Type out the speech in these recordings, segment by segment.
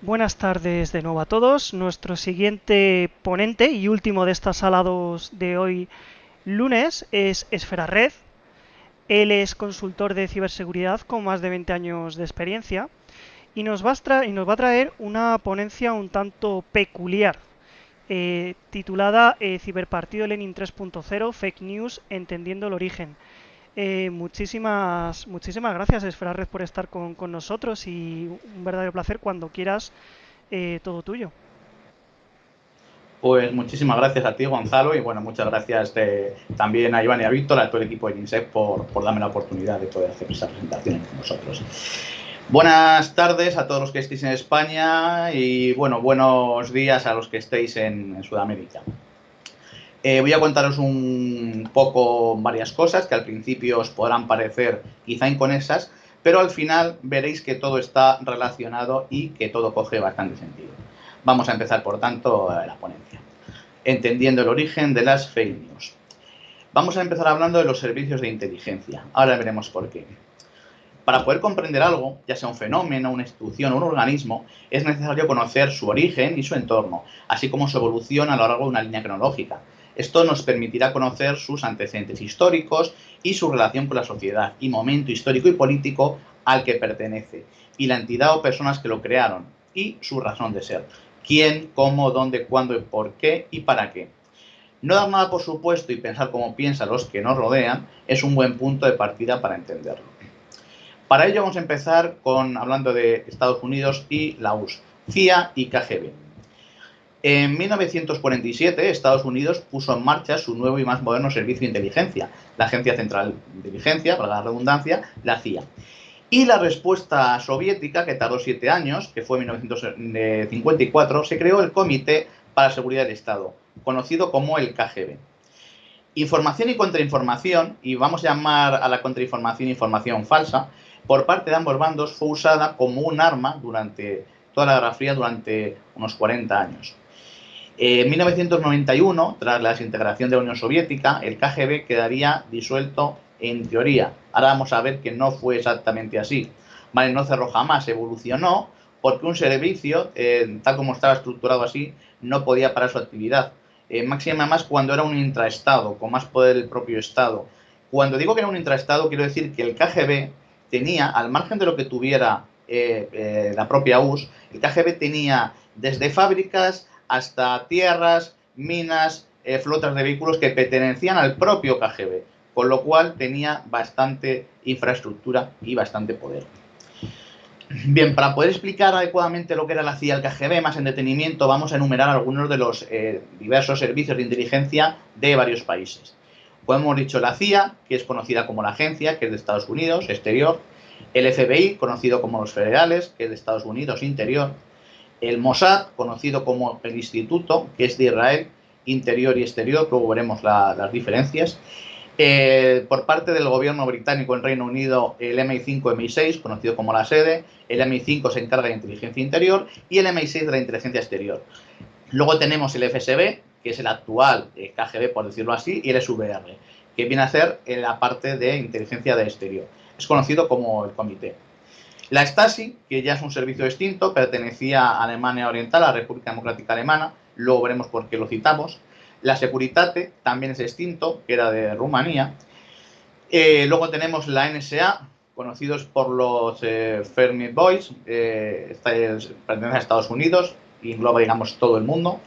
Buenas tardes de nuevo a todos. Nuestro siguiente ponente y último de estas salados de hoy lunes es Esfera Red. Él es consultor de ciberseguridad con más de 20 años de experiencia y nos va a traer una ponencia un tanto peculiar, titulada Ciberpartido Lenin 3.0, Fake News, entendiendo el origen. Muchísimas gracias, Esfera Red, por estar con nosotros y un verdadero placer. Cuando quieras, todo tuyo. Pues muchísimas gracias a ti, Gonzalo, y bueno, muchas gracias también a Iván y a Víctor, a todo el equipo de INSEC por darme la oportunidad de poder hacer esa presentación con vosotros. Buenas tardes a todos los que estéis en España y bueno, buenos días a los que estéis en Sudamérica. Voy a contaros un poco varias cosas que al principio os podrán parecer quizá inconexas, pero al final veréis que todo está relacionado y que todo coge bastante sentido. Vamos a empezar, por tanto, la ponencia. Entendiendo el origen de las fake news. Vamos a empezar hablando de los servicios de inteligencia. Ahora veremos por qué. Para poder comprender algo, ya sea un fenómeno, una institución o un organismo, es necesario conocer su origen y su entorno, así como su evolución a lo largo de una línea cronológica. Esto nos permitirá conocer sus antecedentes históricos y su relación con la sociedad y momento histórico y político al que pertenece, y la entidad o personas que lo crearon, y su razón de ser. Quién, cómo, dónde, cuándo, por qué y para qué. No dar nada por supuesto y pensar como piensan los que nos rodean es un buen punto de partida para entenderlo. Para ello vamos a empezar hablando de Estados Unidos y la URSS, CIA y KGB. En 1947, Estados Unidos puso en marcha su nuevo y más moderno servicio de inteligencia, la Agencia Central de Inteligencia, para la redundancia, la CIA. Y la respuesta soviética, que tardó 7 años, que fue en 1954, se creó el Comité para la Seguridad del Estado, conocido como el KGB. Información y contrainformación, y vamos a llamar a la contrainformación información falsa, por parte de ambos bandos fue usada como un arma durante toda la Guerra Fría, durante unos 40 años. En 1991, tras la desintegración de la Unión Soviética, el KGB quedaría disuelto en teoría. Ahora vamos a ver que no fue exactamente así. Vale, no cerró jamás, evolucionó porque un servicio, tal como estaba estructurado así, no podía parar su actividad. Máxima más cuando era un intraestado, con más poder del propio Estado. Cuando digo que era un intraestado, quiero decir que el KGB tenía, al margen de lo que tuviera la propia URSS, el KGB tenía desde fábricas hasta tierras, minas, flotas de vehículos que pertenecían al propio KGB, con lo cual tenía bastante infraestructura y bastante poder. Bien, para poder explicar adecuadamente lo que era la CIA y el KGB más en detenimiento, vamos a enumerar algunos de los diversos servicios de inteligencia de varios países. Como hemos dicho, la CIA, que es conocida como la agencia, que es de Estados Unidos, exterior; el FBI, conocido como los federales, que es de Estados Unidos, interior; el Mossad, conocido como el Instituto, que es de Israel, interior y exterior, luego veremos las diferencias. Por parte del gobierno británico en Reino Unido, el MI5, MI6, conocido como la sede; el MI5 se encarga de inteligencia interior y el MI6 de la inteligencia exterior. Luego tenemos el FSB, que es el actual KGB, por decirlo así, y el SVR, que viene a ser la parte de inteligencia de exterior. Es conocido como el comité. La Stasi, que ya es un servicio distinto, pertenecía a Alemania Oriental, a la República Democrática Alemana, luego veremos por qué lo citamos. La Securitate también es extinto, que era de Rumanía. Luego tenemos la NSA, conocidos por los Fermi Boys, pertenece a Estados Unidos y engloba, digamos, todo el mundo.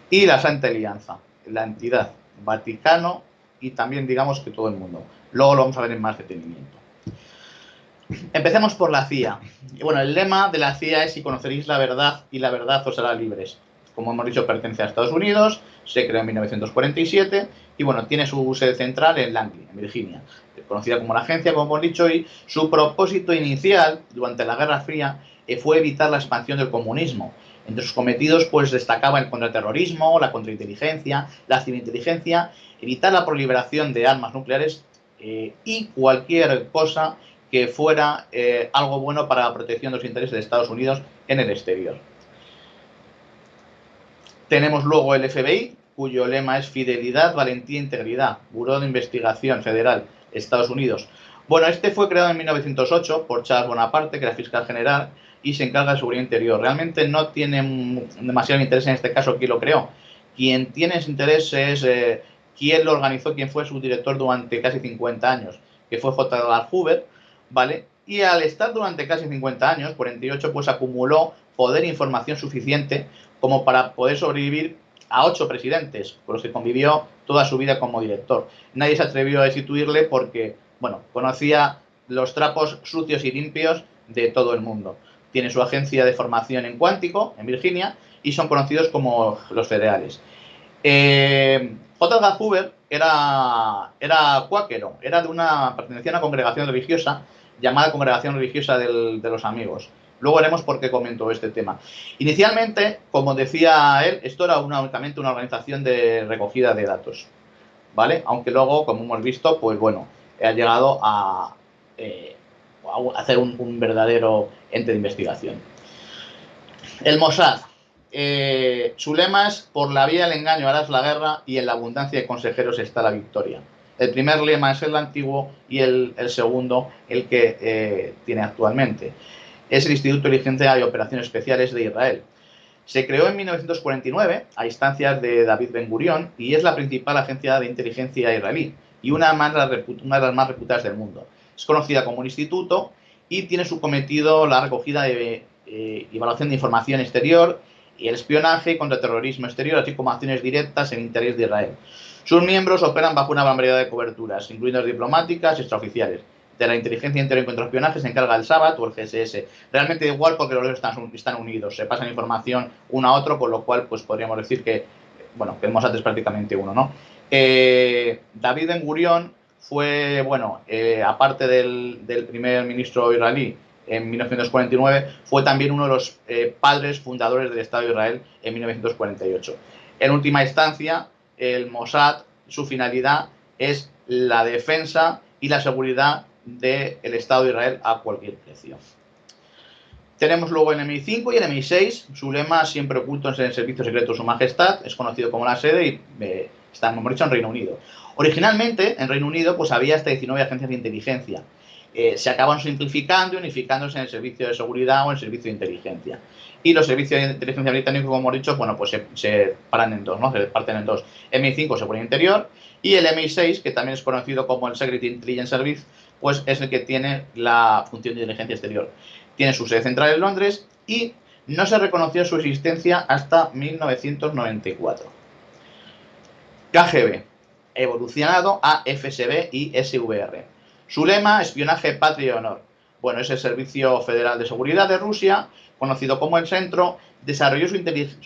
Y la Santa Alianza, la entidad Vaticano y también, digamos, que todo el mundo. Luego lo vamos a ver en más detenimiento. Empecemos por la CIA. Y bueno, el lema de la CIA es: si conoceréis la verdad y la verdad os hará libres. Como hemos dicho, pertenece a Estados Unidos, se creó en 1947 y bueno, tiene su sede central en Langley, en Virginia, conocida como la agencia, como hemos dicho, y su propósito inicial durante la Guerra Fría fue evitar la expansión del comunismo. Entre sus cometidos pues destacaba el contraterrorismo, la contrainteligencia, la ciberinteligencia, evitar la proliferación de armas nucleares y cualquier cosa que fuera algo bueno para la protección de los intereses de Estados Unidos en el exterior. Tenemos luego el FBI, cuyo lema es fidelidad, valentía e integridad. Buró de Investigación Federal, Estados Unidos. Bueno, este fue creado en 1908 por Charles Bonaparte, que era fiscal general, y se encarga de seguridad interior. Realmente no tiene demasiado interés en este caso quién lo creó. Quien tiene ese interés es quién lo organizó, quién fue su director durante casi 50 años, que fue J. Edgar Hoover, ¿vale? Y al estar durante casi 50 años, 48, pues acumuló poder e información suficiente como para poder sobrevivir a 8 presidentes, con los que convivió toda su vida como director. Nadie se atrevió a destituirle porque, bueno, conocía los trapos sucios y limpios de todo el mundo. Tiene su agencia de formación en cuántico, en Virginia, y son conocidos como los federales. J. Edgar Hoover era cuáquero, pertenecía a una congregación religiosa llamada Congregación Religiosa de los Amigos. Luego veremos por qué comento este tema. Inicialmente, como decía él, esto era únicamente una organización de recogida de datos, ¿vale? Aunque luego, como hemos visto, pues bueno, ha llegado a hacer un verdadero ente de investigación. El Mossad. Su lema es: por la vía del engaño harás la guerra y en la abundancia de consejeros está la victoria. El primer lema es el antiguo y el segundo el que tiene actualmente. Es el Instituto de Inteligencia y Operaciones Especiales de Israel. Se creó en 1949 a instancias de David Ben Gurión y es la principal agencia de inteligencia israelí y una de las más reputadas del mundo. Es conocida como un instituto y tiene su cometido la recogida y evaluación de información exterior y el espionaje contra terrorismo exterior, así como acciones directas en interés de Israel. Sus miembros operan bajo una gran variedad de coberturas, incluidas diplomáticas y extraoficiales. De la inteligencia interior y contraespionaje se encarga el SABAT o el GSS. Realmente igual porque los dos están unidos, se pasan información uno a otro, con lo cual pues podríamos decir que, bueno, que el Mossad es prácticamente uno, ¿no? David Ben Gurión fue, bueno, aparte del primer ministro israelí en 1949, fue también uno de los padres fundadores del Estado de Israel en 1948. En última instancia, el Mossad, su finalidad es la defensa y la seguridad del Estado de Israel a cualquier precio. Tenemos luego el MI5 y el MI6, su lema siempre oculto en el servicio secreto de su majestad, es conocido como la sede y está, como hemos dicho, en Reino Unido. Originalmente, en Reino Unido, pues había hasta 19 agencias de inteligencia. Se acaban simplificando y unificándose en el servicio de seguridad o en el servicio de inteligencia. Y los servicios de inteligencia británicos, como hemos dicho, bueno, pues se paran en dos, ¿no? Se parten en dos. MI5, seguridad interior, y el MI6, que también es conocido como el Secret Intelligence Service, pues es el que tiene la función de inteligencia exterior. Tiene su sede central en Londres y no se reconoció su existencia hasta 1994. KGB, evolucionado a FSB y SVR. Su lema, espionaje, patria y honor. Bueno, es el Servicio Federal de Seguridad de Rusia, conocido como el Centro, desarrolló su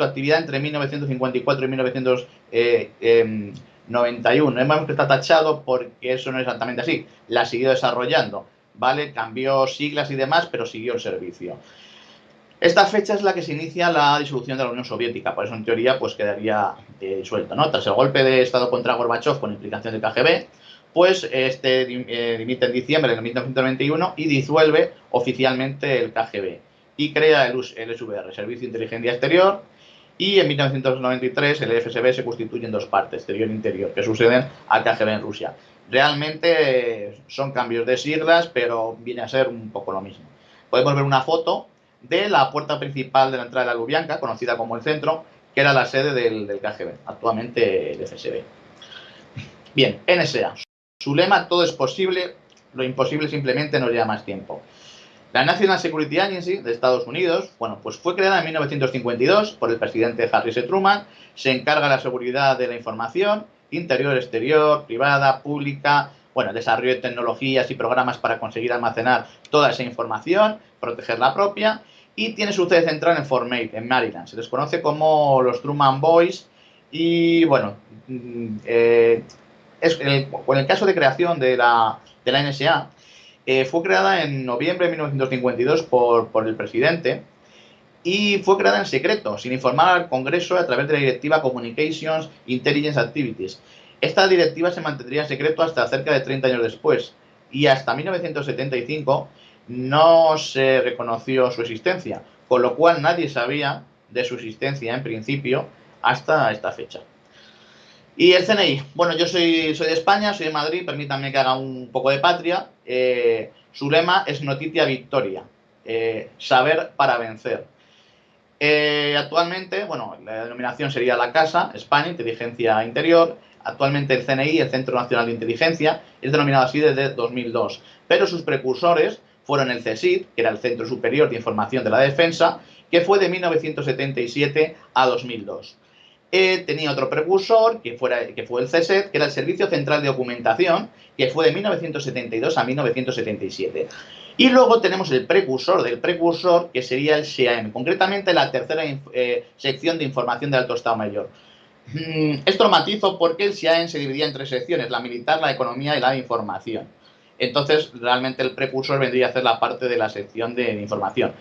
actividad entre 1954 y 1991. No vemos que está tachado porque eso no es exactamente así. La siguió desarrollando, ¿vale? Cambió siglas y demás, pero siguió el servicio. Esta fecha es la que se inicia la disolución de la Unión Soviética, por eso en teoría pues quedaría disuelto, ¿no? Tras el golpe de Estado contra Gorbachev con implicación del KGB, pues dimite en diciembre de 1991 y disuelve oficialmente el KGB y crea el SVR, Servicio de Inteligencia Exterior, y en 1993 el FSB se constituye en dos partes, exterior e interior, que suceden al KGB en Rusia. Realmente son cambios de siglas, pero viene a ser un poco lo mismo. Podemos ver una foto de la puerta principal de la entrada de la Lubyanka, conocida como el centro, que era la sede del KGB, actualmente el FSB. Bien, NSA. Su lema: todo es posible, lo imposible simplemente nos lleva más tiempo. La National Security Agency de Estados Unidos, bueno, pues fue creada en 1952 por el presidente Harry S. Truman, se encarga de la seguridad de la información, interior, exterior, privada, pública, bueno, desarrollo de tecnologías y programas para conseguir almacenar toda esa información, proteger la propia, y tiene su sede central en Fort Meade, en Maryland. Se les conoce como los Truman Boys y, bueno, en el caso de creación de la NSA, fue creada en noviembre de 1952 por el presidente y fue creada en secreto, sin informar al Congreso a través de la directiva Communications Intelligence Activities. Esta directiva se mantendría en secreto hasta cerca de 30 años después y hasta 1975 no se reconoció su existencia, con lo cual nadie sabía de su existencia en principio hasta esta fecha. Y el CNI, bueno, yo soy de España, soy de Madrid, permítanme que haga un poco de patria. su lema es Notitia Victoria, saber para vencer. Actualmente, bueno, la denominación sería la Casa, España, Inteligencia Interior. Actualmente el CNI, el Centro Nacional de Inteligencia, es denominado así desde 2002. Pero sus precursores fueron el CSID, que era el Centro Superior de Información de la Defensa, que fue de 1977 a 2002. Tenía otro precursor, que fue el CSED, que era el Servicio Central de Documentación, que fue de 1972 a 1977. Y luego tenemos el precursor del precursor, que sería el SEAEM, concretamente la tercera sección de información del Alto Estado Mayor. Esto lo matizo porque el SEAEM se dividía en tres secciones, la militar, la economía y la de información. Entonces, realmente el precursor vendría a ser la parte de la sección de información.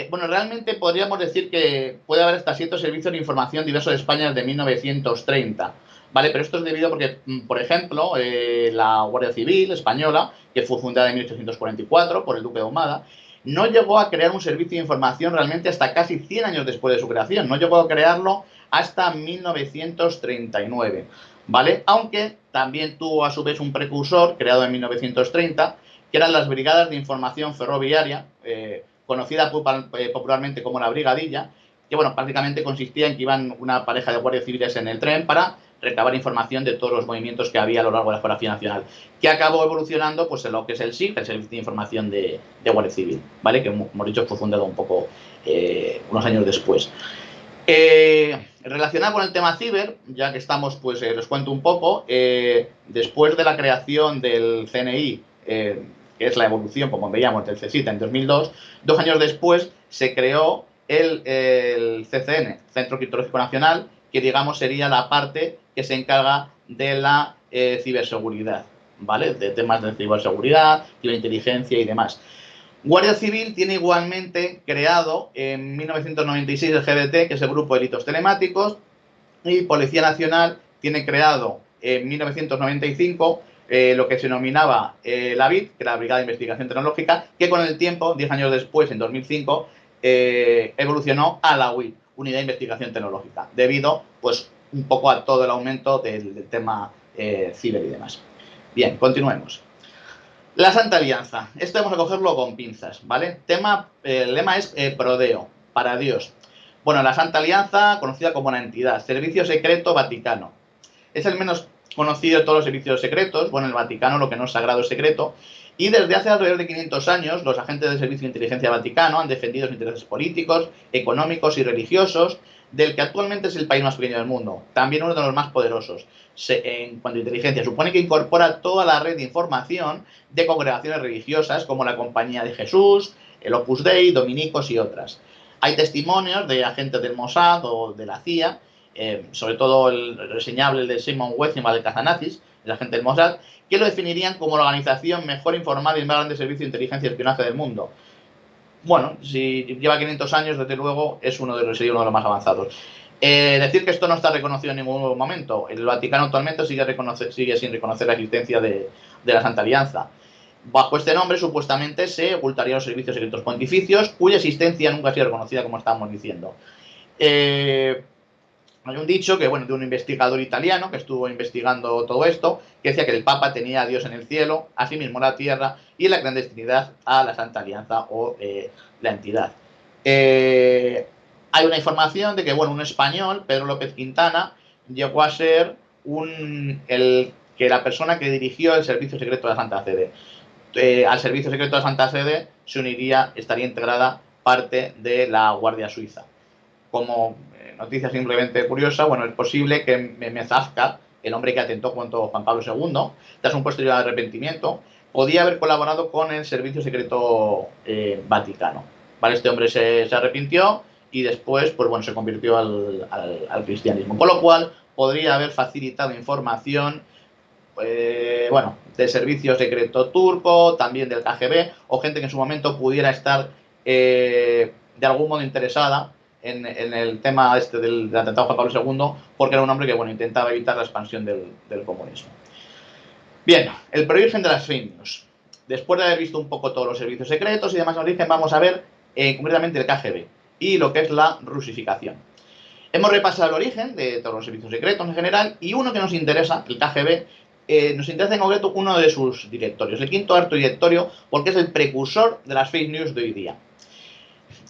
Bueno, realmente podríamos decir que puede haber hasta 7 servicios de información diversos de España desde 1930, ¿vale? Pero esto es debido porque, por ejemplo, la Guardia Civil Española, que fue fundada en 1844 por el Duque de Ahumada, no llegó a crear un servicio de información realmente hasta casi 100 años después de su creación. No llegó a crearlo hasta 1939, ¿vale? Aunque también tuvo a su vez un precursor creado en 1930, que eran las Brigadas de Información Ferroviaria, conocida popularmente como la Brigadilla, que bueno, prácticamente consistía en que iban una pareja de guardias civiles en el tren para recabar información de todos los movimientos que había a lo largo de la geografía nacional, que acabó evolucionando pues en lo que es el SIG, el Servicio de Información de Guardia Civil, ¿vale? Que como he dicho fue fundado un poco unos años después. Relacionado con el tema ciber, ya que estamos, pues les cuento un poco. Después de la creación del CNI, que es la evolución, como veíamos, del CSIC en 2002, 2 años después se creó el CCN, Centro Criptológico Nacional, que digamos sería la parte que se encarga de la ciberseguridad, ¿vale? De temas de ciberseguridad, ciberinteligencia y demás. Guardia Civil tiene igualmente creado en 1996 el GDT, que es el Grupo de Delitos Telemáticos, y Policía Nacional tiene creado en 1995 lo que se denominaba la BIT, que era la Brigada de Investigación Tecnológica, que con el tiempo, 10 años después, en 2005, evolucionó a la UIT, Unidad de Investigación Tecnológica, debido pues un poco a todo el aumento del tema ciber y demás. Bien, continuemos. La Santa Alianza. Esto vamos a cogerlo con pinzas, ¿vale? El lema es Prodeo, para Dios. Bueno, la Santa Alianza, conocida como una entidad, Servicio Secreto Vaticano. Es el menos conocido de todos los servicios secretos. Bueno, el Vaticano lo que no es sagrado es secreto. Y desde hace alrededor de 500 años, los agentes del Servicio de Inteligencia Vaticano han defendido los intereses políticos, económicos y religiosos del que actualmente es el país más pequeño del mundo, también uno de los más poderosos en cuanto a inteligencia. Supone que incorpora toda la red de información de congregaciones religiosas como la Compañía de Jesús, el Opus Dei, dominicos y otras. Hay testimonios de agentes del Mossad o de la CIA, sobre todo el reseñable el de Simon Wiesenthal de Kazanazis, el agente del Mossad, que lo definirían como la organización mejor informada y más grande servicio de inteligencia y espionaje del mundo. Bueno, si lleva 500 años, desde luego, sería uno de los más avanzados. Decir que esto no está reconocido en ningún momento. El Vaticano actualmente sigue sin reconocer la existencia de la Santa Alianza. Bajo este nombre, supuestamente, se ocultarían los servicios secretos pontificios, cuya existencia nunca ha sido reconocida, como estábamos diciendo. Hay un dicho de un investigador italiano que estuvo investigando todo esto, que decía que el Papa tenía a Dios en el cielo, asimismo la tierra, y en la clandestinidad a la Santa Alianza o la entidad. Hay una información de que un español, Pedro López Quintana, llegó a ser la persona que dirigió el servicio secreto de la Santa Sede. Al servicio secreto de la Santa Sede estaría integrada parte de la Guardia Suiza. Como noticia simplemente curiosa, es posible que Mezazca, el hombre que atentó contra Juan Pablo II, tras un posterior arrepentimiento, podía haber colaborado con el servicio secreto vaticano. ¿Vale? Este hombre se arrepintió y después se convirtió al cristianismo. Con lo cual, podría haber facilitado información del servicio secreto turco, también del KGB, o gente que en su momento pudiera estar de algún modo interesada en el tema del atentado a Juan Pablo II, porque era un hombre que intentaba evitar la expansión del comunismo. Bien, el origen de las fake news. Después de haber visto un poco todos los servicios secretos y demás origen, vamos a ver concretamente el KGB y lo que es la rusificación. Hemos repasado el origen de todos los servicios secretos en general y uno que nos interesa, el KGB, nos interesa en concreto uno de sus directorios, el quinto alto directorio, porque es el precursor de las fake news de hoy día.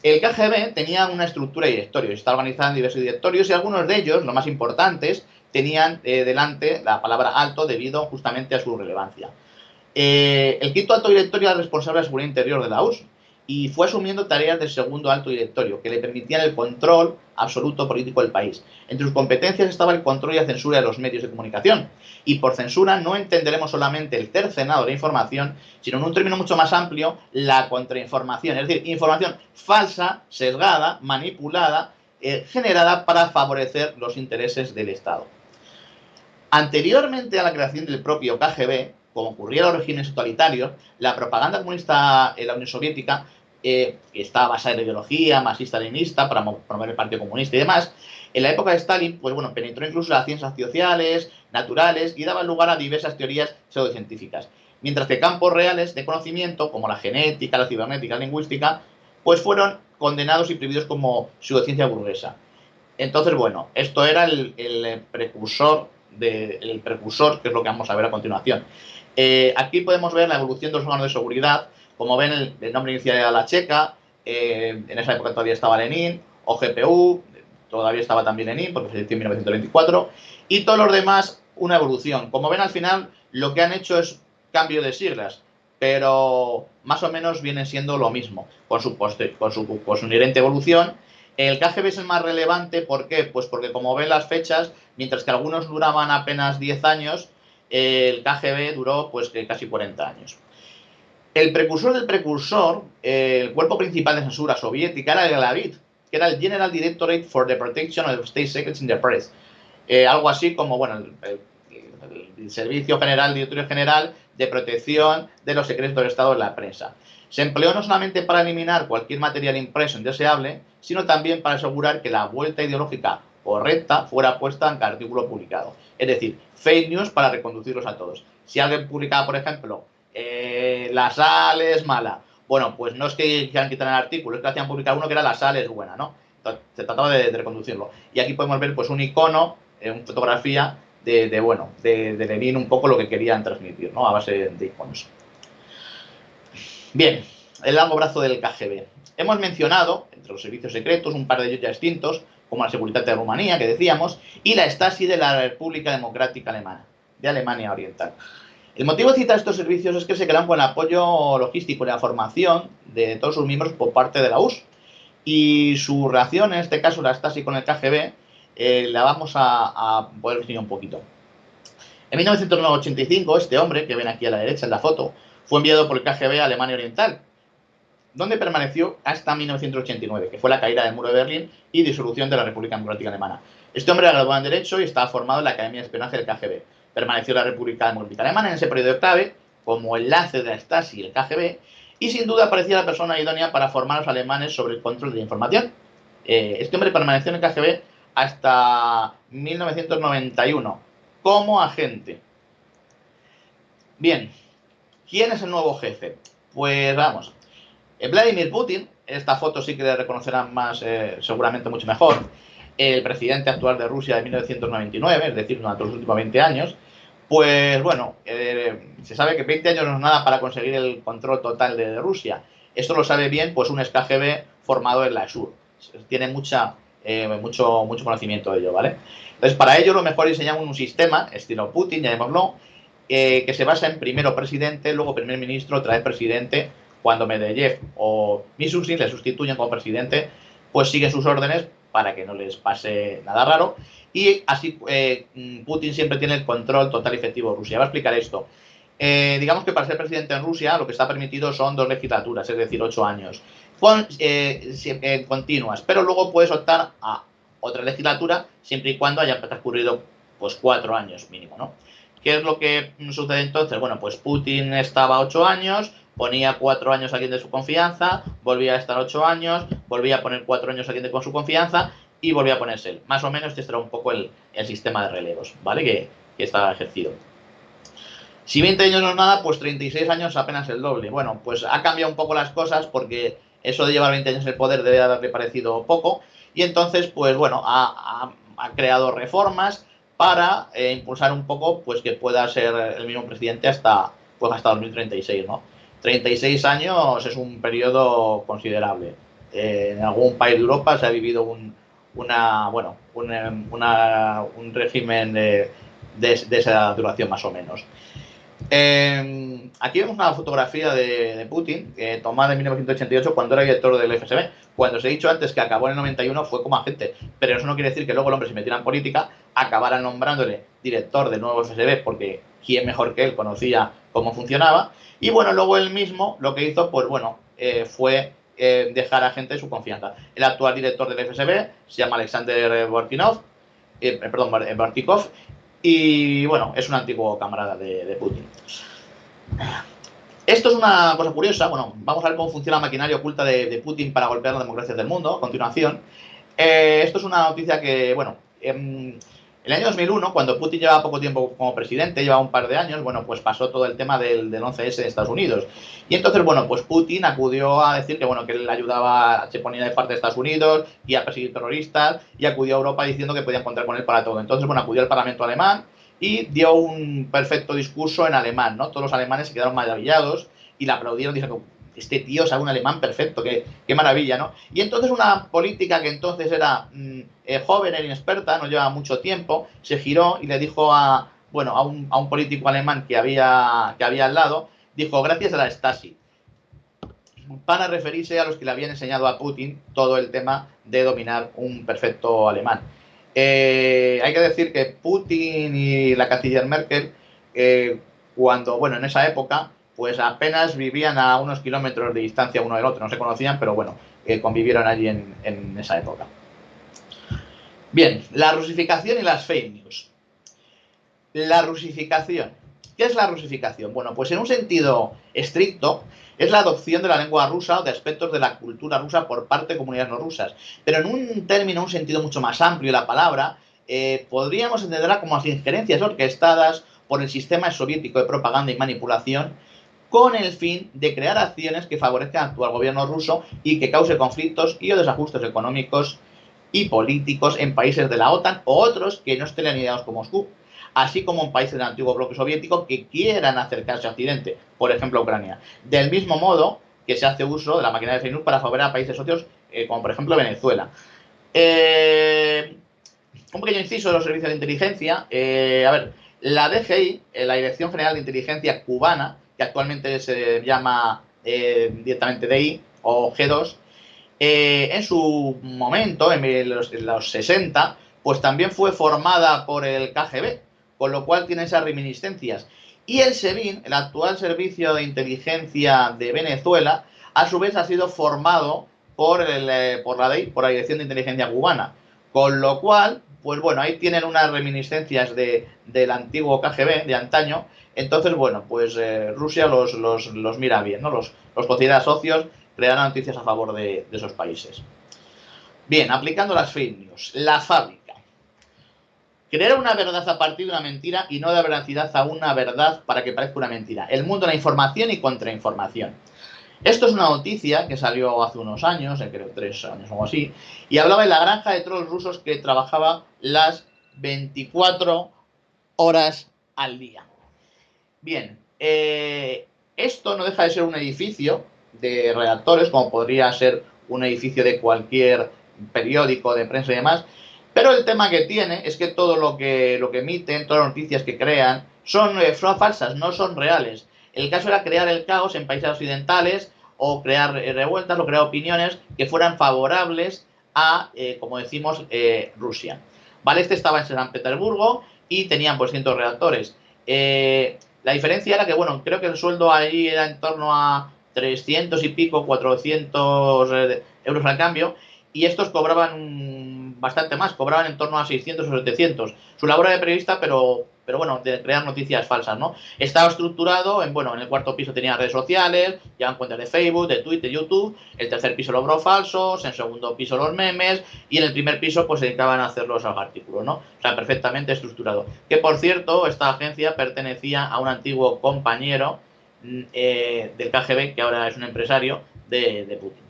El KGB tenía una estructura de directorios, está organizada en diversos directorios y algunos de ellos, los más importantes, tenían delante la palabra alto debido justamente a su relevancia. El quinto alto directorio era responsable de la seguridad interior de la URSS y fue asumiendo tareas del segundo alto directorio que le permitían el control absoluto político del país. Entre sus competencias estaba el control y la censura de los medios de comunicación. Y por censura no entenderemos solamente el cercenado de la información, sino en un término mucho más amplio, la contrainformación. Es decir, información falsa, sesgada, manipulada, generada para favorecer los intereses del Estado. Anteriormente a la creación del propio KGB, como ocurría en los regímenes totalitarios, la propaganda comunista en la Unión Soviética, que estaba basada en la ideología marxista-leninista para promover el Partido Comunista y demás, en la época de Stalin, pues bueno, penetró incluso las ciencias sociales, naturales y daba lugar a diversas teorías pseudocientíficas. Mientras que campos reales de conocimiento, como la genética, la cibernética, la lingüística, pues fueron condenados y prohibidos como pseudociencia burguesa. Entonces, bueno, esto era el precursor, que es lo que vamos a ver a continuación. Aquí podemos ver la evolución de los órganos de seguridad. Como ven, el nombre inicial era la Checa, en esa época todavía estaba Lenin, o GPU, todavía estaba también Lenin, porque falleció en 1924, y todos los demás, una evolución. Como ven, al final, lo que han hecho es cambio de siglas, pero más o menos vienen siendo lo mismo, con su inherente evolución. El KGB es el más relevante, ¿por qué? Pues porque como ven las fechas, mientras que algunos duraban apenas 10 años, el KGB duró pues casi 40 años. El precursor del precursor, el cuerpo principal de censura soviética, era el GLAVID, que era el General Directorate for the Protection of State Secrets in the Press. Algo así como, bueno, el Servicio General, Directorio General de Protección de los Secretos del Estado en la Prensa. Se empleó no solamente para eliminar cualquier material impreso indeseable, sino también para asegurar que la vuelta ideológica correcta fuera puesta en cada artículo publicado. Es decir, fake news para reconducirlos a todos. Si alguien publicaba, por ejemplo, la sal es mala, bueno, pues no es que quieran quitar el artículo, es que hacían publicar uno que era la sal es buena, ¿no? Entonces, se trataba de reconducirlo. Y aquí podemos ver pues un icono, una fotografía de Lenin, un poco lo que querían transmitir, ¿no? A base de iconos. Bien, el largo brazo del KGB. Hemos mencionado, entre los servicios secretos, un par de ellos ya extintos, como la Seguridad de Rumanía, que decíamos, y la Stasi de la República Democrática Alemana, de Alemania Oriental. El motivo de citar estos servicios es que se crean con el apoyo logístico y la formación de todos sus miembros por parte de la URSS. Y su relación, en este caso la Stasi con el KGB, la vamos a poder definir un poquito. En 1985, este hombre, que ven aquí a la derecha en la foto, fue enviado por el KGB a Alemania Oriental, donde permaneció hasta 1989, que fue la caída del muro de Berlín y disolución de la República Democrática Alemana. Este hombre era graduado en Derecho y estaba formado en la Academia de Espionaje del KGB. Permaneció en la República Democrática Alemana en ese periodo clave, como enlace de la Stasi y el KGB, y sin duda parecía la persona idónea para formar a los alemanes sobre el control de la información. Este hombre permaneció en el KGB hasta 1991 como agente. Bien, ¿quién es el nuevo jefe? Pues vamos, Vladimir Putin, esta foto sí que le reconocerán más, seguramente mucho mejor, el presidente actual de Rusia de 1999, es decir, durante los últimos 20 años, pues bueno, se sabe que 20 años no es nada para conseguir el control total de Rusia. Esto lo sabe bien pues un ex KGB formado en la ESUR. Tiene mucho conocimiento de ello, ¿vale? Entonces, para ello lo mejor es diseñar un sistema, estilo Putin, llamémoslo, que se basa en primero presidente, luego primer ministro, otra vez presidente. Cuando Medvedev o Mishustin le sustituyen como presidente, pues siguen sus órdenes para que no les pase nada raro. Y así Putin siempre tiene el control total y efectivo de Rusia. Voy a explicar esto. Digamos que para ser presidente en Rusia lo que está permitido son 2 legislaturas, es decir, 8 años, continuas. Pero luego puedes optar a otra legislatura siempre y cuando haya transcurrido pues 4 años mínimo, ¿no? ¿Qué es lo que sucede entonces? Bueno, pues Putin estaba 8 años, ponía 4 años a alguien de su confianza, volvía a estar 8 años, volvía a poner 4 años a alguien de su confianza y volvía a ponerse él. Más o menos este será un poco el sistema de relevos, ¿vale? Que está ejercido. Si 20 años no es nada, pues 36 años apenas el doble. Bueno, pues ha cambiado un poco las cosas porque eso de llevar 20 años en el poder debe haberle parecido poco y entonces, pues bueno, ha creado reformas para impulsar un poco pues que pueda ser el mismo presidente hasta 2036, ¿no? 36 años es un periodo considerable. En algún país de Europa se ha vivido un régimen de esa duración más o menos. Aquí vemos una fotografía de Putin tomada en 1988 cuando era director del FSB. Cuando os he dicho antes que acabó en el 91 fue como agente, pero eso no quiere decir que luego el hombre se metiera en política, acabara nombrándole director del nuevo FSB porque quién mejor que él conocía cómo funcionaba. Y bueno, luego él mismo lo que hizo pues bueno fue dejar a gente de su confianza. El actual director del FSB se llama Alexander Bortikov, y bueno, es un antiguo camarada de Putin. Esto es una cosa curiosa. Bueno, vamos a ver cómo funciona la maquinaria oculta de Putin para golpear las democracias del mundo a continuación. Esto es una noticia que, bueno, en el año 2001, cuando Putin llevaba poco tiempo como presidente, llevaba un par de años, bueno, pues pasó todo el tema del 11S en Estados Unidos. Y entonces, bueno, pues Putin acudió a decir que, bueno, que él ayudaba, se ponía de parte de Estados Unidos y a perseguir terroristas, y acudió a Europa diciendo que podían contar con él para todo. Entonces, bueno, acudió al Parlamento alemán y dio un perfecto discurso en alemán, ¿no? Todos los alemanes se quedaron maravillados y le aplaudieron diciendo, este tío sabe un alemán perfecto, qué maravilla, ¿no? Y entonces una política que entonces era joven, era inexperta, no llevaba mucho tiempo, se giró y le dijo a un político alemán que había al lado, dijo, gracias a la Stasi, para referirse a los que le habían enseñado a Putin todo el tema de dominar un perfecto alemán. Hay que decir que Putin y la canciller Merkel, en esa época, pues apenas vivían a unos kilómetros de distancia uno del otro, no se conocían, pero bueno, convivieron allí en esa época. Bien, la rusificación y las fake news. La rusificación. ¿Qué es la rusificación? Bueno, pues en un sentido estricto es la adopción de la lengua rusa o de aspectos de la cultura rusa por parte de comunidades no rusas. Pero en un sentido mucho más amplio de la palabra, podríamos entenderla como las injerencias orquestadas por el sistema soviético de propaganda y manipulación con el fin de crear acciones que favorezcan al actual gobierno ruso y que cause conflictos y o desajustes económicos y políticos en países de la OTAN o otros que no estén alineados con Moscú, así como en países del antiguo bloque soviético que quieran acercarse a Occidente, por ejemplo Ucrania. Del mismo modo que se hace uso de la máquina de fake news para favorecer a países socios como por ejemplo Venezuela. Un pequeño inciso de los servicios de inteligencia. La DGI, la Dirección General de Inteligencia Cubana, que actualmente se llama directamente DI o G2, en su momento, en los 60, pues también fue formada por el KGB, con lo cual tiene esas reminiscencias. Y el SEBIN, el actual Servicio de Inteligencia de Venezuela, a su vez ha sido formado por la DEI, por la Dirección de Inteligencia Cubana. Con lo cual, pues bueno, ahí tienen unas reminiscencias del antiguo KGB, de antaño. Entonces, bueno, pues Rusia los mira bien, ¿no? Los considera socios, crean noticias a favor de esos países. Bien, aplicando las fake news. La fábrica. Crear una verdad a partir de una mentira y no dar veracidad a una verdad para que parezca una mentira. El mundo de la información y contrainformación. Esto es una noticia que salió hace unos años, creo 3 años o algo así, y hablaba de la granja de trolls rusos que trabajaba las 24 horas al día. Bien, esto no deja de ser un edificio de redactores, como podría ser un edificio de cualquier periódico de prensa y demás, pero el tema que tiene es que todo lo que emiten, todas las noticias que crean, son falsas, no son reales. El caso era crear el caos en países occidentales o crear revueltas o crear opiniones que fueran favorables a, como decimos, Rusia. ¿Vale? Este estaba en San Petersburgo y tenían pues cientos de redactores. La diferencia era que, bueno, creo que el sueldo ahí era en torno a 300 y pico, 400 euros al cambio, y estos cobraban bastante más, cobraban en torno a 600 o 700. Su labor era de periodista, pero bueno, de crear noticias falsas, ¿no? Estaba estructurado en el cuarto piso tenía redes sociales, llevaban cuentas de Facebook, de Twitter, de YouTube, el tercer piso los bros falsos, en el segundo piso los memes, y en el primer piso pues se dedicaban a hacer los artículos, ¿no? O sea, perfectamente estructurado. Que por cierto, esta agencia pertenecía a un antiguo compañero del KGB, que ahora es un empresario de Putin.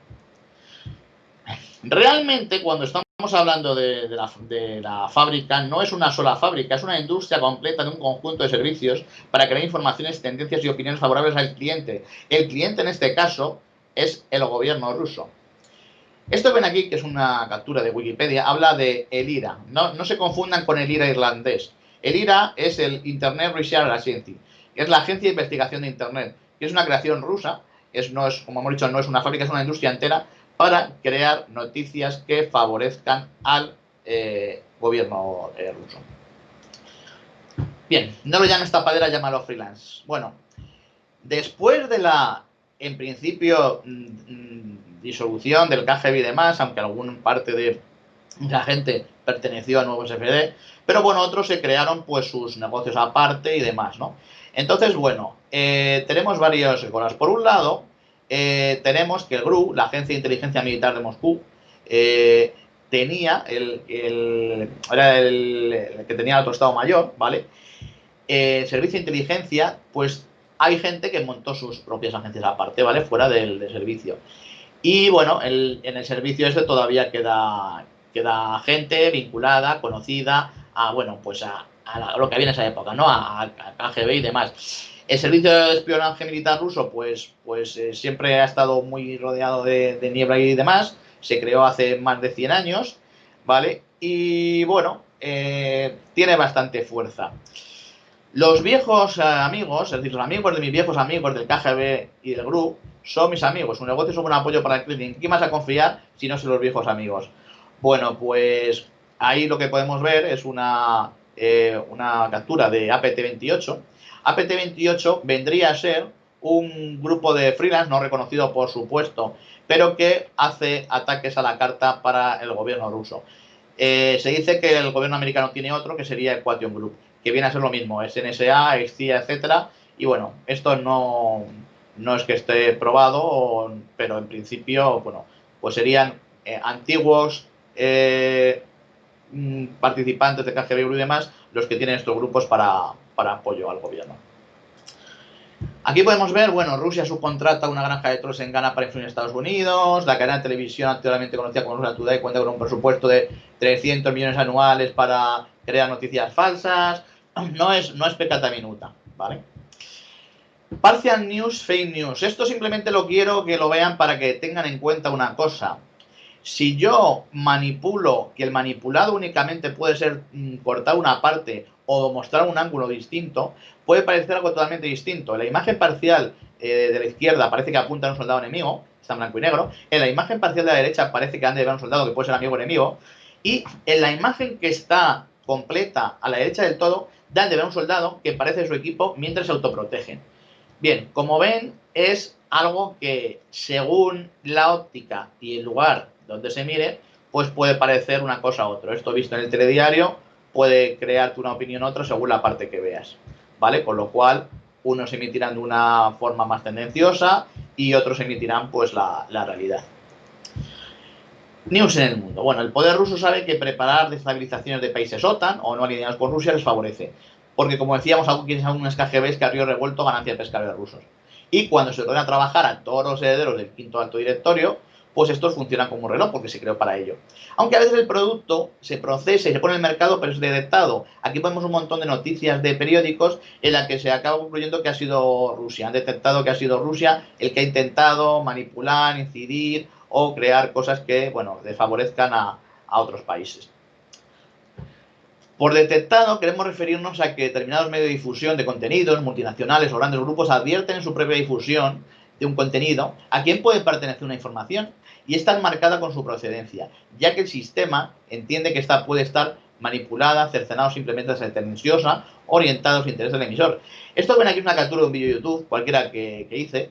Realmente, cuando estamos Estamos hablando de la fábrica, no es una sola fábrica, es una industria completa de un conjunto de servicios para crear informaciones, tendencias y opiniones favorables al cliente. El cliente en este caso es el gobierno ruso. Esto que ven aquí, que es una captura de Wikipedia, habla de el IRA. No se confundan con el IRA irlandés. El IRA es el Internet Research Agency, que es la agencia de investigación de Internet, que es una creación rusa, no es, como hemos dicho, no es una fábrica, es una industria entera para crear noticias que favorezcan al gobierno ruso. Bien, no lo llames tapadera, llámalo freelance. Bueno, después de la, en principio, disolución del KGB y demás, aunque alguna parte de la gente perteneció a Nuevos FD, pero bueno, otros se crearon pues sus negocios aparte y demás, ¿no? Entonces, bueno, tenemos varias cosas. Por un lado, tenemos que el GRU, la Agencia de Inteligencia Militar de Moscú, tenía era el que tenía el alto Estado Mayor, ¿vale? El servicio de inteligencia, pues hay gente que montó sus propias agencias aparte, ¿vale? Fuera del servicio. Y bueno, en el servicio este todavía queda gente vinculada, conocida a, bueno, pues a lo que había en esa época, ¿no? A KGB y demás. El servicio de espionaje militar ruso, pues siempre ha estado muy rodeado de niebla y demás. Se creó hace más de 100 años, ¿vale? Y bueno, tiene bastante fuerza. Los viejos amigos, es decir, los amigos de mis viejos amigos del KGB y del GRU, son mis amigos. Su negocio es un buen apoyo para el cliente. ¿Quién vas a confiar si no son los viejos amigos? Bueno, pues ahí lo que podemos ver es una captura de APT-28. APT-28 vendría a ser un grupo de freelance, no reconocido por supuesto, pero que hace ataques a la carta para el gobierno ruso. Se dice que el gobierno americano tiene otro, que sería Equation Group, que viene a ser lo mismo, es NSA, es CIA, etcétera. Y bueno, esto no es que esté probado, pero en principio, bueno, pues serían antiguos participantes de KGB y demás los que tienen estos grupos para apoyo al gobierno. Aquí podemos ver, bueno, Rusia subcontrata una granja de trolls en Ghana para influir en Estados Unidos, la cadena de televisión anteriormente conocida como Russia Today cuenta con un presupuesto de 300 millones anuales para crear noticias falsas. No es pecata minuta, ¿vale? Partial news, fake news. Esto simplemente lo quiero que lo vean para que tengan en cuenta una cosa. Si yo manipulo, que el manipulado únicamente puede ser cortar una parte o mostrar un ángulo distinto, puede parecer algo totalmente distinto. En la imagen parcial de la izquierda parece que apunta a un soldado enemigo, está en blanco y negro. En la imagen parcial de la derecha parece que han de ver a un soldado que puede ser amigo o enemigo. Y en la imagen que está completa a la derecha del todo, dan de ver a un soldado que parece su equipo mientras se autoprotegen. Bien, como ven, es algo que según la óptica y el lugar donde se mire, pues puede parecer una cosa u otra. Esto visto en el telediario puede crearte una opinión u otra según la parte que veas, ¿vale? Con lo cual, unos emitirán de una forma más tendenciosa y otros emitirán pues la realidad. News en el mundo. Bueno, el poder ruso sabe que preparar destabilizaciones de países OTAN o no alineados con Rusia les favorece. Porque, como decíamos, quieren algunas KGBs que a río revuelto ganancia de pescadores rusos. Y cuando se ponen a trabajar a todos los herederos del quinto alto directorio, pues estos funcionan como un reloj porque se creó para ello. Aunque a veces el producto se procesa y se pone en el mercado, pero es detectado. Aquí vemos un montón de noticias de periódicos en las que se acaba concluyendo que ha sido Rusia. Han detectado que ha sido Rusia el que ha intentado manipular, incidir o crear cosas que, bueno, desfavorezcan a otros países. Por detectado queremos referirnos a que determinados medios de difusión de contenidos, multinacionales o grandes grupos advierten en su propia difusión de un contenido a quién puede pertenecer una información y está marcada con su procedencia, ya que el sistema entiende que esta puede estar manipulada, cercenada o simplemente tendenciosa, orientada a los intereses del emisor. Esto ven aquí una captura de un vídeo de YouTube, cualquiera que hice,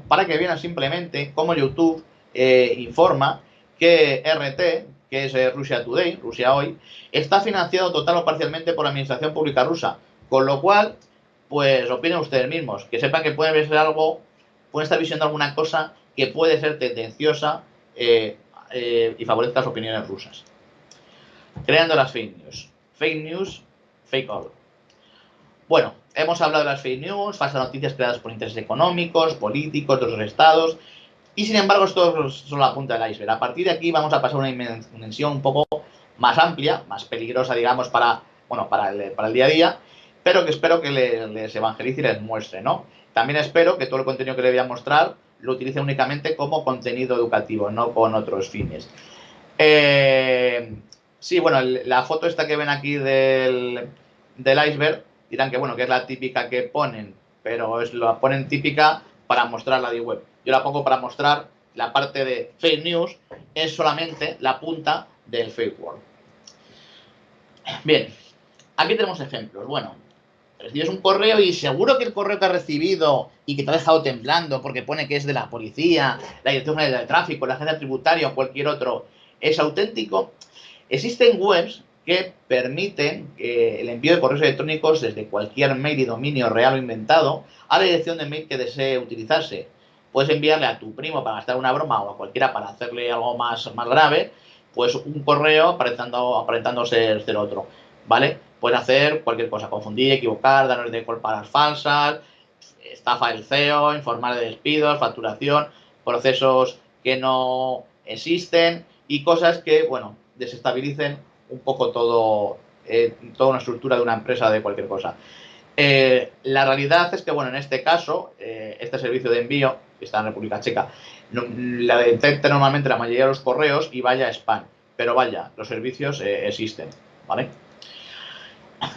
para que vean simplemente cómo YouTube informa que RT, que es Russia Today, Rusia Hoy, está financiado total o parcialmente por la administración pública rusa. Con lo cual, pues opinen ustedes mismos, que sepan que pueden ver algo, pueden estar visionando alguna cosa que puede ser tendenciosa y favorezca las opiniones rusas. Creando las fake news. Fake news, fake all. Bueno, hemos hablado de las fake news, falsas noticias creadas por intereses económicos, políticos, de otros estados. Y sin embargo, esto es solo la punta del iceberg. A partir de aquí vamos a pasar a una dimensión un poco más amplia, más peligrosa, digamos, para el día a día, pero que espero que les evangelice y les muestre, ¿no? También espero que todo el contenido que le voy a mostrar lo utilice únicamente como contenido educativo, no con otros fines. Sí, bueno, la foto esta que ven aquí del iceberg, dirán que, bueno, que es la típica que ponen, pero la ponen típica para mostrar la de web. Yo la pongo para mostrar la parte de fake news, es solamente la punta del fake world. Bien, aquí tenemos ejemplos. Bueno, recibes un correo y seguro que el correo que has recibido y que te ha dejado temblando porque pone que es de la policía, la Dirección General de Tráfico, la agencia tributaria o cualquier otro, es auténtico. Existen webs que permiten el envío de correos electrónicos desde cualquier mail y dominio real o inventado a la dirección de mail que desee utilizarse. Puedes enviarle a tu primo para gastar una broma o a cualquiera para hacerle algo más grave, pues un correo aparentando ser otro, ¿vale? Puedes hacer cualquier cosa, confundir, equivocar, darnos de culpas falsas, estafa del CEO, informar de despidos, facturación, procesos que no existen y cosas que, bueno, desestabilicen un poco toda una estructura de una empresa, de cualquier cosa. La realidad es que, bueno, en este caso, este servicio de envío, que está en República Checa, la detecta normalmente la mayoría de los correos y vaya a spam. Pero vaya, los servicios existen, ¿vale?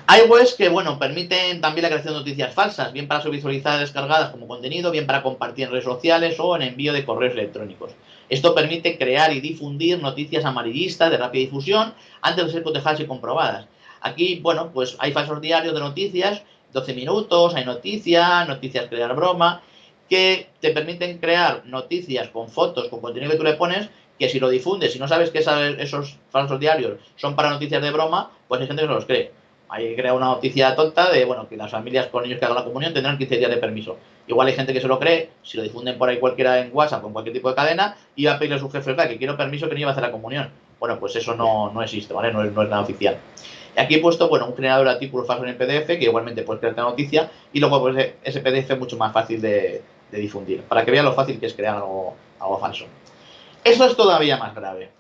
Hay webs que, bueno, permiten también la creación de noticias falsas, bien para ser visualizadas, descargadas como contenido, bien para compartir en redes sociales o en envío de correos electrónicos. Esto permite crear y difundir noticias amarillistas de rápida difusión antes de ser cotejadas y comprobadas. Aquí, bueno, pues hay falsos diarios de noticias, 12 minutos, hay noticias crear broma, que te permiten crear noticias con fotos, con contenido que tú le pones, que si lo difundes, si no sabes que esos falsos diarios son para noticias de broma, pues hay gente que no los cree. Hay crea una noticia tonta de, bueno, que las familias con niños que hagan la comunión tendrán 15 días de permiso. Igual hay gente que se lo cree, si lo difunden por ahí cualquiera en WhatsApp o en cualquier tipo de cadena, y va a pedirle a su jefe, que quiero permiso que no iba a hacer la comunión. Bueno, pues eso no existe, ¿vale? No es nada oficial. Y aquí he puesto, bueno, un generador de artículos falsos en PDF, que igualmente puedes crear la noticia, y luego pues ese PDF es mucho más fácil de difundir, para que vean lo fácil que es crear algo falso. Eso es todavía más grave.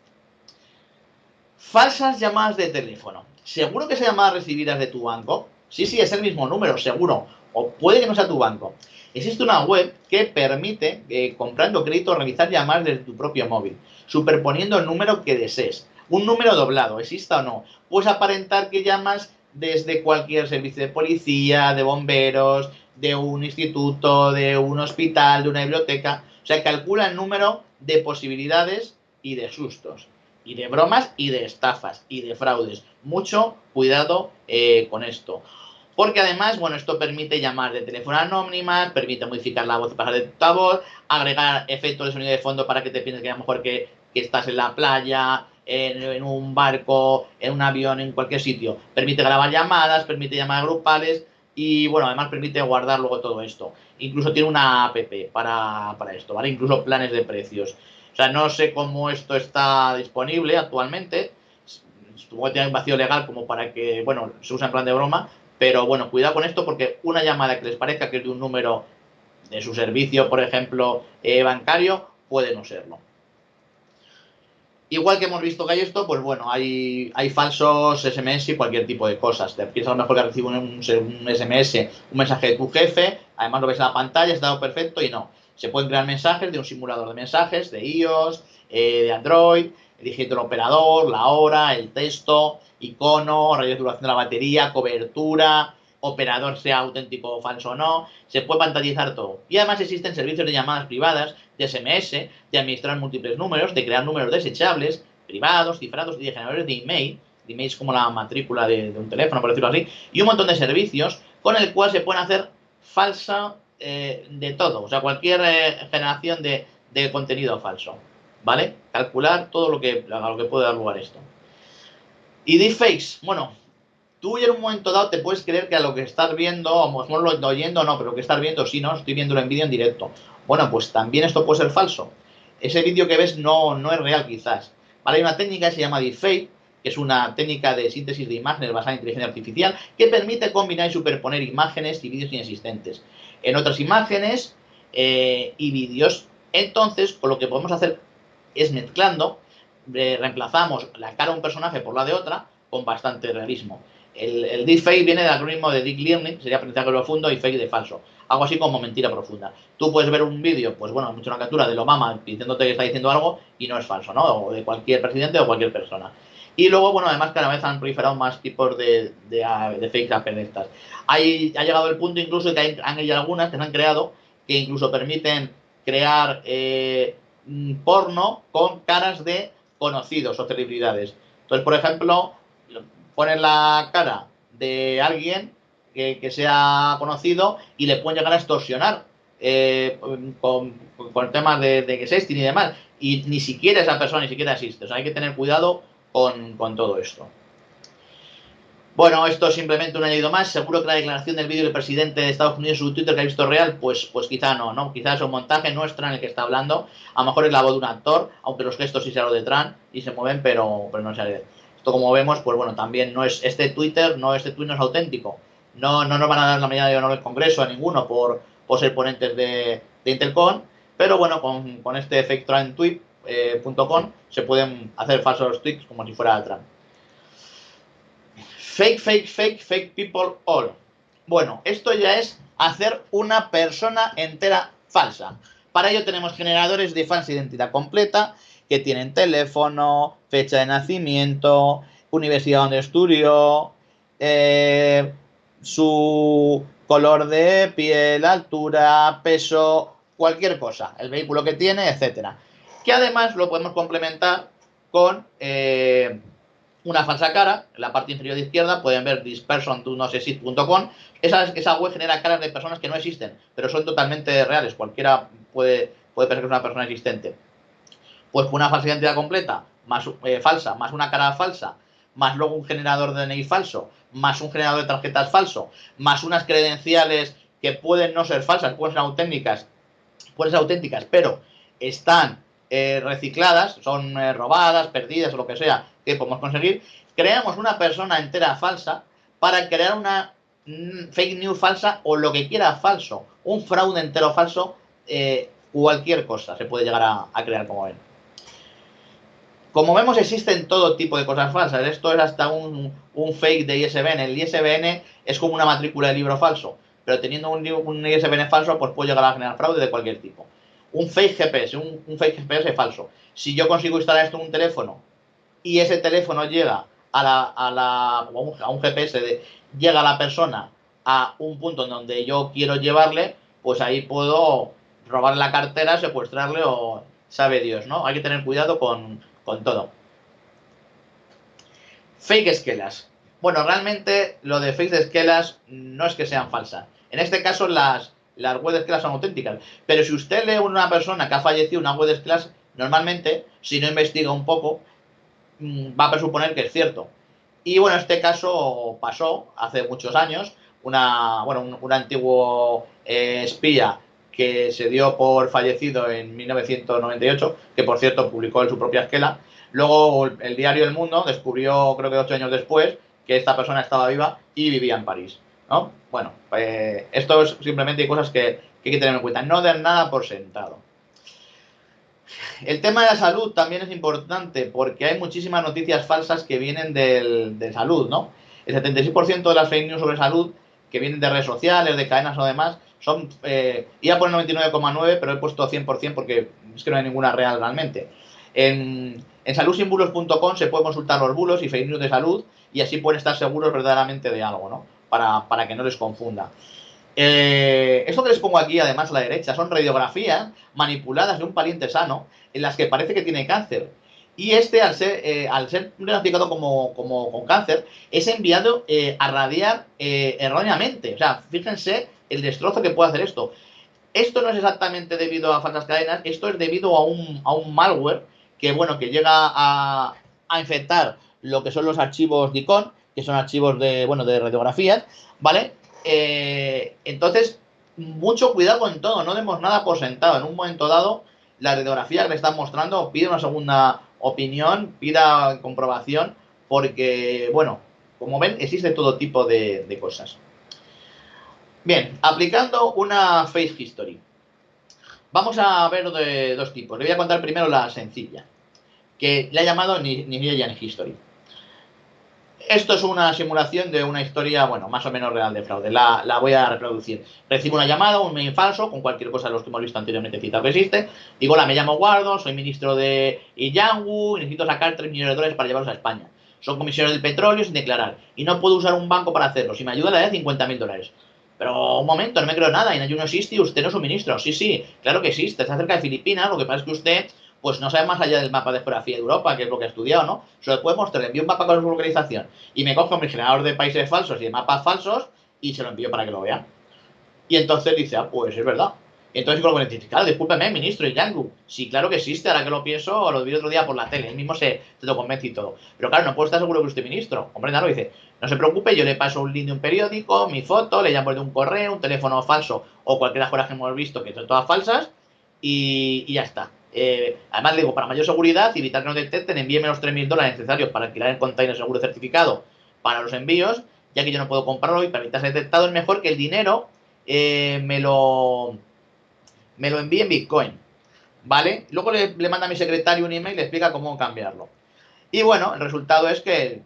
Falsas llamadas de teléfono. ¿Seguro que esa llamada recibida es de tu banco? Sí, es el mismo número, seguro. O puede que no sea tu banco. Existe una web que permite, comprando crédito, realizar llamadas desde tu propio móvil, superponiendo el número que desees. Un número doblado, exista o no. Puedes aparentar que llamas desde cualquier servicio de policía, de bomberos, de un instituto, de un hospital, de una biblioteca. O sea, calcula el número de posibilidades y de sustos, y de bromas y de estafas y de fraudes. Mucho cuidado con esto. Porque además, bueno, esto permite llamar de teléfono anónimas, permite modificar la voz y pasar de tu voz, agregar efectos de sonido de fondo para que te pienses que a lo mejor que estás en la playa, en un barco, en un avión, en cualquier sitio. Permite grabar llamadas, permite llamadas grupales y, bueno, además permite guardar luego todo esto. Incluso tiene una app para esto, ¿vale? Incluso planes de precios. O sea, no sé cómo esto está disponible actualmente. Supongo que tiene un vacío legal como para que, bueno, se usa en plan de broma. Pero bueno, cuidado con esto porque una llamada que les parezca que es de un número de su servicio, por ejemplo, bancario, puede no serlo. Igual que hemos visto que hay esto, pues bueno, hay falsos SMS y cualquier tipo de cosas. Te piensas a lo mejor que recibe un SMS, un mensaje de tu jefe, además lo ves en la pantalla, está todo perfecto y no. Se pueden crear mensajes de un simulador de mensajes, de iOS, de Android, eligiendo el operador, la hora, el texto, icono, radio de duración de la batería, cobertura, operador sea auténtico o falso o no, se puede pantallizar todo. Y además existen servicios de llamadas privadas, de SMS, de administrar múltiples números, de crear números desechables, privados, cifrados y de generadores de email. De email es como la matrícula de un teléfono, por decirlo así, y un montón de servicios con el cual se pueden hacer falsa de todo, o sea, cualquier generación de contenido falso, ¿vale? Calcular todo lo que puede dar lugar esto. Y deepfakes, bueno, tú en un momento dado te puedes creer que a lo que estás viendo, o mejor lo oyendo, no, pero lo que estás viendo, sí, no, estoy viendo el vídeo en directo. Bueno, pues también esto puede ser falso. Ese vídeo que ves no es real quizás. Vale, hay una técnica que se llama deepfake, que es una técnica de síntesis de imágenes basada en inteligencia artificial, que permite combinar y superponer imágenes y vídeos inexistentes. En otras imágenes y vídeos Entonces, pues lo que podemos hacer es mezclando, reemplazamos la cara de un personaje por la de otra con bastante realismo. El deepfake viene del acrónimo de deep learning, que sería aprendizaje profundo, y fake de falso. Algo así como mentira profunda. Tú puedes ver un vídeo, pues bueno, mucho una captura de Obama diciéndote que está diciendo algo y no es falso, ¿no? O de cualquier presidente o cualquier persona. Y luego, bueno, además cada vez han proliferado más tipos de fakes APN estas. Ha llegado el punto incluso que hay algunas que se han creado que incluso permiten crear porno con caras de conocidos o celebridades. Entonces, por ejemplo, ponen la cara de alguien que sea conocido y le pueden llegar a extorsionar con temas de sexting y demás. Y ni siquiera esa persona ni siquiera existe. O sea, hay que tener cuidado con todo esto. Bueno, esto es simplemente un añadido más. Seguro que la declaración del vídeo del presidente de Estados Unidos en su Twitter que ha visto real, pues quizá no. Quizás es un montaje nuestro en el que está hablando. A lo mejor es la voz de un actor, aunque los gestos sí se lo de Trump y se mueven, pero no se. Esto, como vemos, pues bueno, también no es este tweet no es auténtico. No nos van a dar la medalla de honor del Congreso a ninguno por ser ponentes de Intelcon, pero bueno, con este faketrumptweet.com se pueden hacer falsos tweets como si fuera Trump. Fake people all. Bueno, esto ya es hacer una persona entera falsa. Para ello tenemos generadores de falsa identidad completa que tienen teléfono, fecha de nacimiento, universidad donde estudió, su color de piel, altura, peso, cualquier cosa, el vehículo que tiene, etcétera. Que además lo podemos complementar con una falsa cara. En la parte inferior de izquierda pueden ver thispersondonosexist.com. Esa web genera caras de personas que no existen, pero son totalmente reales. Cualquiera puede pensar que es una persona existente. Pues una falsa identidad completa, más falsa, más una cara falsa, más luego un generador de DNI falso, más un generador de tarjetas falso, más unas credenciales que pueden no ser falsas, pueden ser auténticas, pero están recicladas, son robadas, perdidas o lo que sea, que podemos conseguir. Creamos una persona entera falsa para crear una fake news falsa o lo que quiera falso, un fraude entero falso, cualquier cosa se puede llegar a crear, como ven. Como vemos, existen todo tipo de cosas falsas. Esto es hasta un fake de ISBN. El ISBN es como una matrícula de libro falso, pero teniendo un ISBN falso, pues puede llegar a generar fraude de cualquier tipo. Un fake GPS, un fake GPS falso. Si yo consigo instalar esto en un teléfono y ese teléfono llega a un GPS, llega a la persona a un punto en donde yo quiero llevarle, pues ahí puedo robarle la cartera, secuestrarle o sabe Dios, ¿no? Hay que tener cuidado con todo. Fake esquelas. Bueno, realmente lo de fake esquelas no es que sean falsas. En este caso las web esquelas son auténticas. Pero si usted lee una persona que ha fallecido una web esquelas, normalmente, si no investiga un poco, va a presuponer que es cierto. Y bueno, este caso pasó hace muchos años. Un antiguo espía que se dio por fallecido en 1998, que por cierto publicó en su propia esquela. Luego el diario El Mundo descubrió, creo que 8 años después, que esta persona estaba viva y vivía en París, ¿no? Bueno, esto es simplemente cosas que hay que tener en cuenta. No den nada por sentado. El tema de la salud también es importante porque hay muchísimas noticias falsas que vienen de salud, ¿no? El 76% de las fake news sobre salud que vienen de redes sociales, de cadenas o demás, son, iba a poner 99,9, pero he puesto 100% porque es que no hay ninguna real realmente. En saludsinbulos.com se puede consultar los bulos y fake news de salud y así pueden estar seguros verdaderamente de algo, ¿no? Para que no les confunda. Esto que les pongo aquí, además, a la derecha, son radiografías manipuladas de un pariente sano en las que parece que tiene cáncer. Y este, al ser diagnosticado como con cáncer, es enviado a radiar erróneamente. O sea, fíjense el destrozo que puede hacer esto. Esto no es exactamente debido a falsas cadenas, esto es debido a un malware que, bueno, que llega a infectar lo que son los archivos DICOM, que son archivos de radiografías, ¿vale? Entonces, mucho cuidado con todo, no demos nada por sentado. En un momento dado, la radiografía que le están mostrando pide una segunda opinión, pida comprobación, porque, bueno, como ven, existe todo tipo de cosas. Bien, aplicando una face history. Vamos a ver de dos tipos. Le voy a contar primero la sencilla, que le ha llamado Nigerian History. Esto es una simulación de una historia, bueno, más o menos real de fraude. La voy a reproducir. Recibo una llamada, un mail falso, con cualquier cosa de los que hemos visto anteriormente citado que existe. Digo, hola, me llamo Guardo, soy ministro de Iyangu y necesito sacar 3 millones de dólares para llevarlos a España. Son comisiones del petróleo sin declarar y no puedo usar un banco para hacerlo. Si me ayuda, le daré 50.000 dólares. Pero un momento, no me creo nada. Inayú no existe y usted no es un ministro. Sí, sí, claro que existe. Está cerca de Filipinas. Lo que pasa es que usted pues no sabe más allá del mapa de geografía de Europa, que es lo que ha estudiado, ¿no? Se lo puede mostrar, le envío un mapa con su localización y me cojo mi generador de países falsos y de mapas falsos y se lo envío para que lo vea. Y entonces dice, ah, pues es verdad. Y entonces con lo que claro, discúlpeme, ministro Yangu. Sí, claro que existe, ahora que lo pienso, lo vi otro día por la tele, él mismo se lo convence y todo. Pero claro, no puedo estar seguro que usted ministro. Hombre, nada, dice, no se preocupe, yo le paso un link de un periódico, mi foto, le llamo de un correo, un teléfono falso o cualquier cosa que hemos visto que son todas falsas y ya está. Además, le digo, para mayor seguridad y evitar que nos detecten, envíeme los 3.000 dólares necesarios para alquilar el container seguro certificado para los envíos, ya que yo no puedo comprarlo y para evitar ser detectado es mejor que el dinero me lo envíe en Bitcoin, ¿vale? Luego le manda a mi secretario un email y le explica cómo cambiarlo. Y bueno, el resultado es que,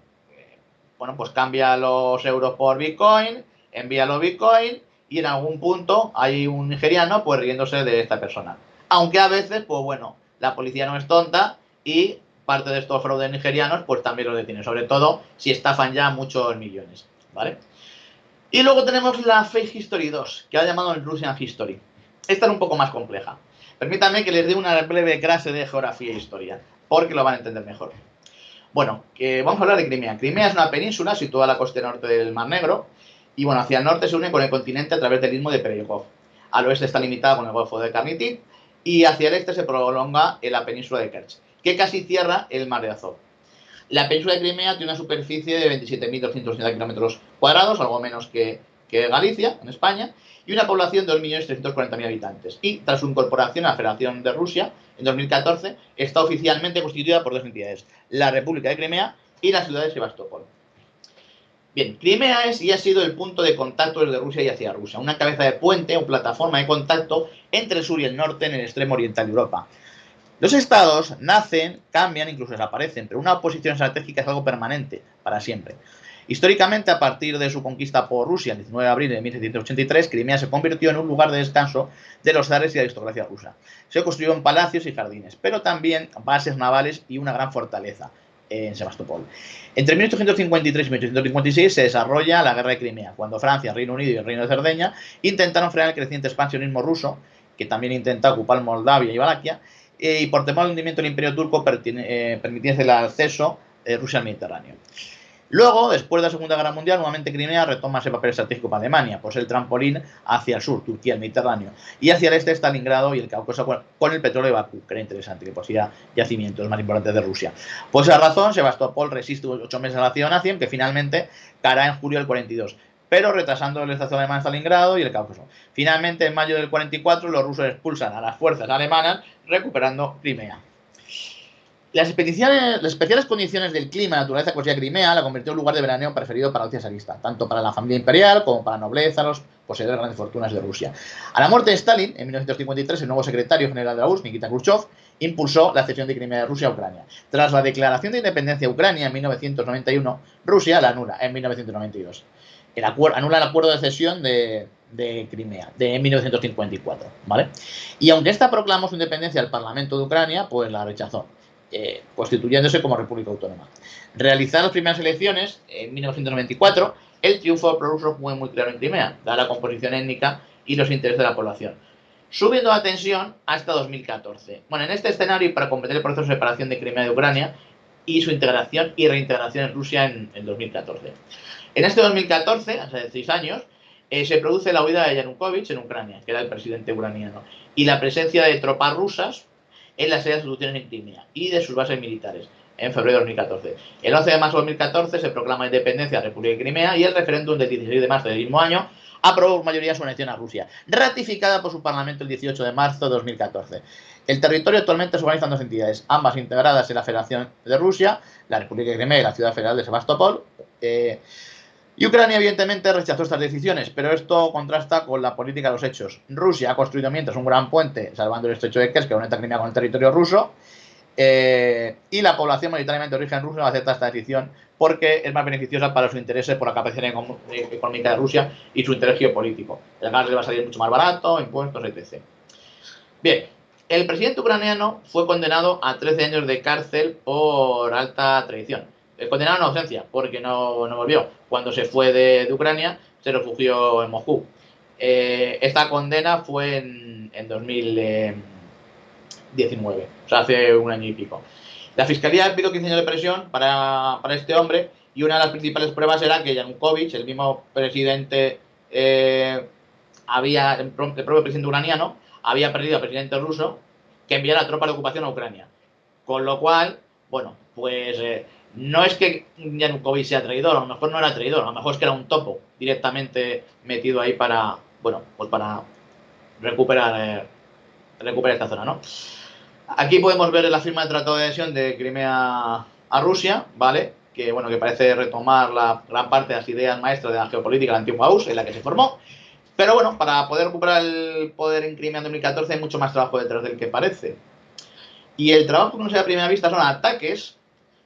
bueno, pues cambia los euros por Bitcoin, envía los Bitcoin y en algún punto hay un nigeriano pues riéndose de esta persona. Aunque a veces, pues bueno, la policía no es tonta y parte de estos fraudes nigerianos pues también los detienen, sobre todo si estafan ya muchos millones, ¿vale? Y luego tenemos la Fake History 2, que ha llamado el Russian History. Esta es un poco más compleja. Permítanme que les dé una breve clase de geografía e historia, porque lo van a entender mejor. Bueno, vamos a hablar de Crimea. Crimea es una península situada a la costa norte del Mar Negro y bueno, hacia el norte se une con el continente a través del istmo de Peregrov. Al oeste está limitada con el Golfo de Carnití y hacia el este se prolonga en la península de Kerch, que casi cierra el Mar de Azov. La península de Crimea tiene una superficie de 27.260 kilómetros cuadrados, algo menos que Galicia, en España, y una población de 2.340.000 habitantes. Y tras su incorporación a la Federación de Rusia en 2014, está oficialmente constituida por dos entidades, la República de Crimea y la ciudad de Sebastopol. Bien, Crimea es y ha sido el punto de contacto desde Rusia y hacia Rusia, una cabeza de puente o plataforma de contacto entre el sur y el norte en el extremo oriental de Europa. Los estados nacen, cambian, incluso desaparecen, pero una oposición estratégica es algo permanente, para siempre. Históricamente, a partir de su conquista por Rusia el 19 de abril de 1783, Crimea se convirtió en un lugar de descanso de los zares y la aristocracia rusa. Se construyeron palacios y jardines, pero también bases navales y una gran fortaleza en Sebastopol. Entre 1853 y 1856 se desarrolla la Guerra de Crimea, cuando Francia, Reino Unido y el Reino de Cerdeña intentaron frenar el creciente expansionismo ruso, que también intenta ocupar Moldavia y Valaquia, y por temor al hundimiento del Imperio Turco permitiese el acceso de Rusia al Mediterráneo. Luego, después de la Segunda Guerra Mundial, nuevamente Crimea retoma ese papel estratégico para Alemania, pues el trampolín hacia el sur, Turquía, el Mediterráneo, y hacia el este Stalingrado y el Cáucaso con el petróleo de Bakú, que era interesante, que poseía yacimientos más importantes de Rusia. Por esa razón, Sebastopol resiste 8 meses a la acción nazi, que finalmente caerá en julio del 42, pero retrasando el estación alemán Stalingrado y el Cáucaso. Finalmente, en mayo del 44, los rusos expulsan a las fuerzas alemanas, recuperando Crimea. Las especiales condiciones del clima y naturaleza que poseía Crimea la convirtió en un lugar de veraneo preferido para la Rusia zarista, tanto para la familia imperial como para la nobleza, los poseedores de grandes fortunas de Rusia. A la muerte de Stalin, en 1953, el nuevo secretario general de la URSS, Nikita Khrushchev, impulsó la cesión de Crimea de Rusia a Ucrania. Tras la declaración de independencia de Ucrania en 1991, Rusia la anula en 1992. Anula el acuerdo de cesión de Crimea, de 1954, ¿vale? Y aunque esta proclamó su independencia al Parlamento de Ucrania, pues la rechazó, constituyéndose como República Autónoma. Realizadas las primeras elecciones, en 1994, el triunfo prorruso fue muy claro en Crimea, dada la composición étnica y los intereses de la población, subiendo la tensión hasta 2014. Bueno, en este escenario, y para comprender el proceso de separación de Crimea de Ucrania y su integración y reintegración en Rusia en 2014. En este 2014, hace 6 años, se produce la huida de Yanukovych en Ucrania, que era el presidente ucraniano, y la presencia de tropas rusas en las sedes de instituciones en Crimea y de sus bases militares en febrero de 2014. El 11 de marzo de 2014 se proclama la independencia de la República de Crimea y el referéndum del 16 de marzo del mismo año aprobó por mayoría su anexión a Rusia, ratificada por su parlamento el 18 de marzo de 2014. El territorio actualmente se organiza en dos entidades, ambas integradas en la Federación de Rusia, la República de Crimea y la Ciudad Federal de Sebastopol. Y Ucrania, evidentemente, rechazó estas decisiones, pero esto contrasta con la política de los hechos. Rusia ha construido mientras un gran puente, salvando el estrecho de Kerch, que conecta Crimea con el territorio ruso, y la población mayoritariamente de origen ruso acepta esta decisión porque es más beneficiosa para sus intereses por la capacidad económica de Rusia y su interés geopolítico. El gas le va a salir mucho más barato, impuestos, etc. Bien, el presidente ucraniano fue condenado a 13 años de cárcel por alta traición. Condenado en ausencia, porque no volvió. Cuando se fue de Ucrania, se refugió en Moscú. Esta condena fue en 2019, o sea, hace un año y pico. La fiscalía pidió 15 años de prisión para este hombre y una de las principales pruebas era que Yanukovych, el mismo presidente, el propio presidente ucraniano, había perdido al presidente ruso que enviara tropas de ocupación a Ucrania. Con lo cual, bueno, pues no es que Yanukovych sea traidor, a lo mejor no era traidor, a lo mejor es que era un topo directamente metido ahí para, bueno, pues para recuperar esta zona, ¿no? Aquí podemos ver la firma del Tratado de Adhesión de Crimea a Rusia, ¿vale? Que, bueno, que parece retomar la gran parte de las ideas maestras de la geopolítica de la antigua URSS en la que se formó. Pero bueno, para poder recuperar el poder en Crimea en 2014 hay mucho más trabajo detrás del que parece. Y el trabajo que no se ve a primera vista son ataques.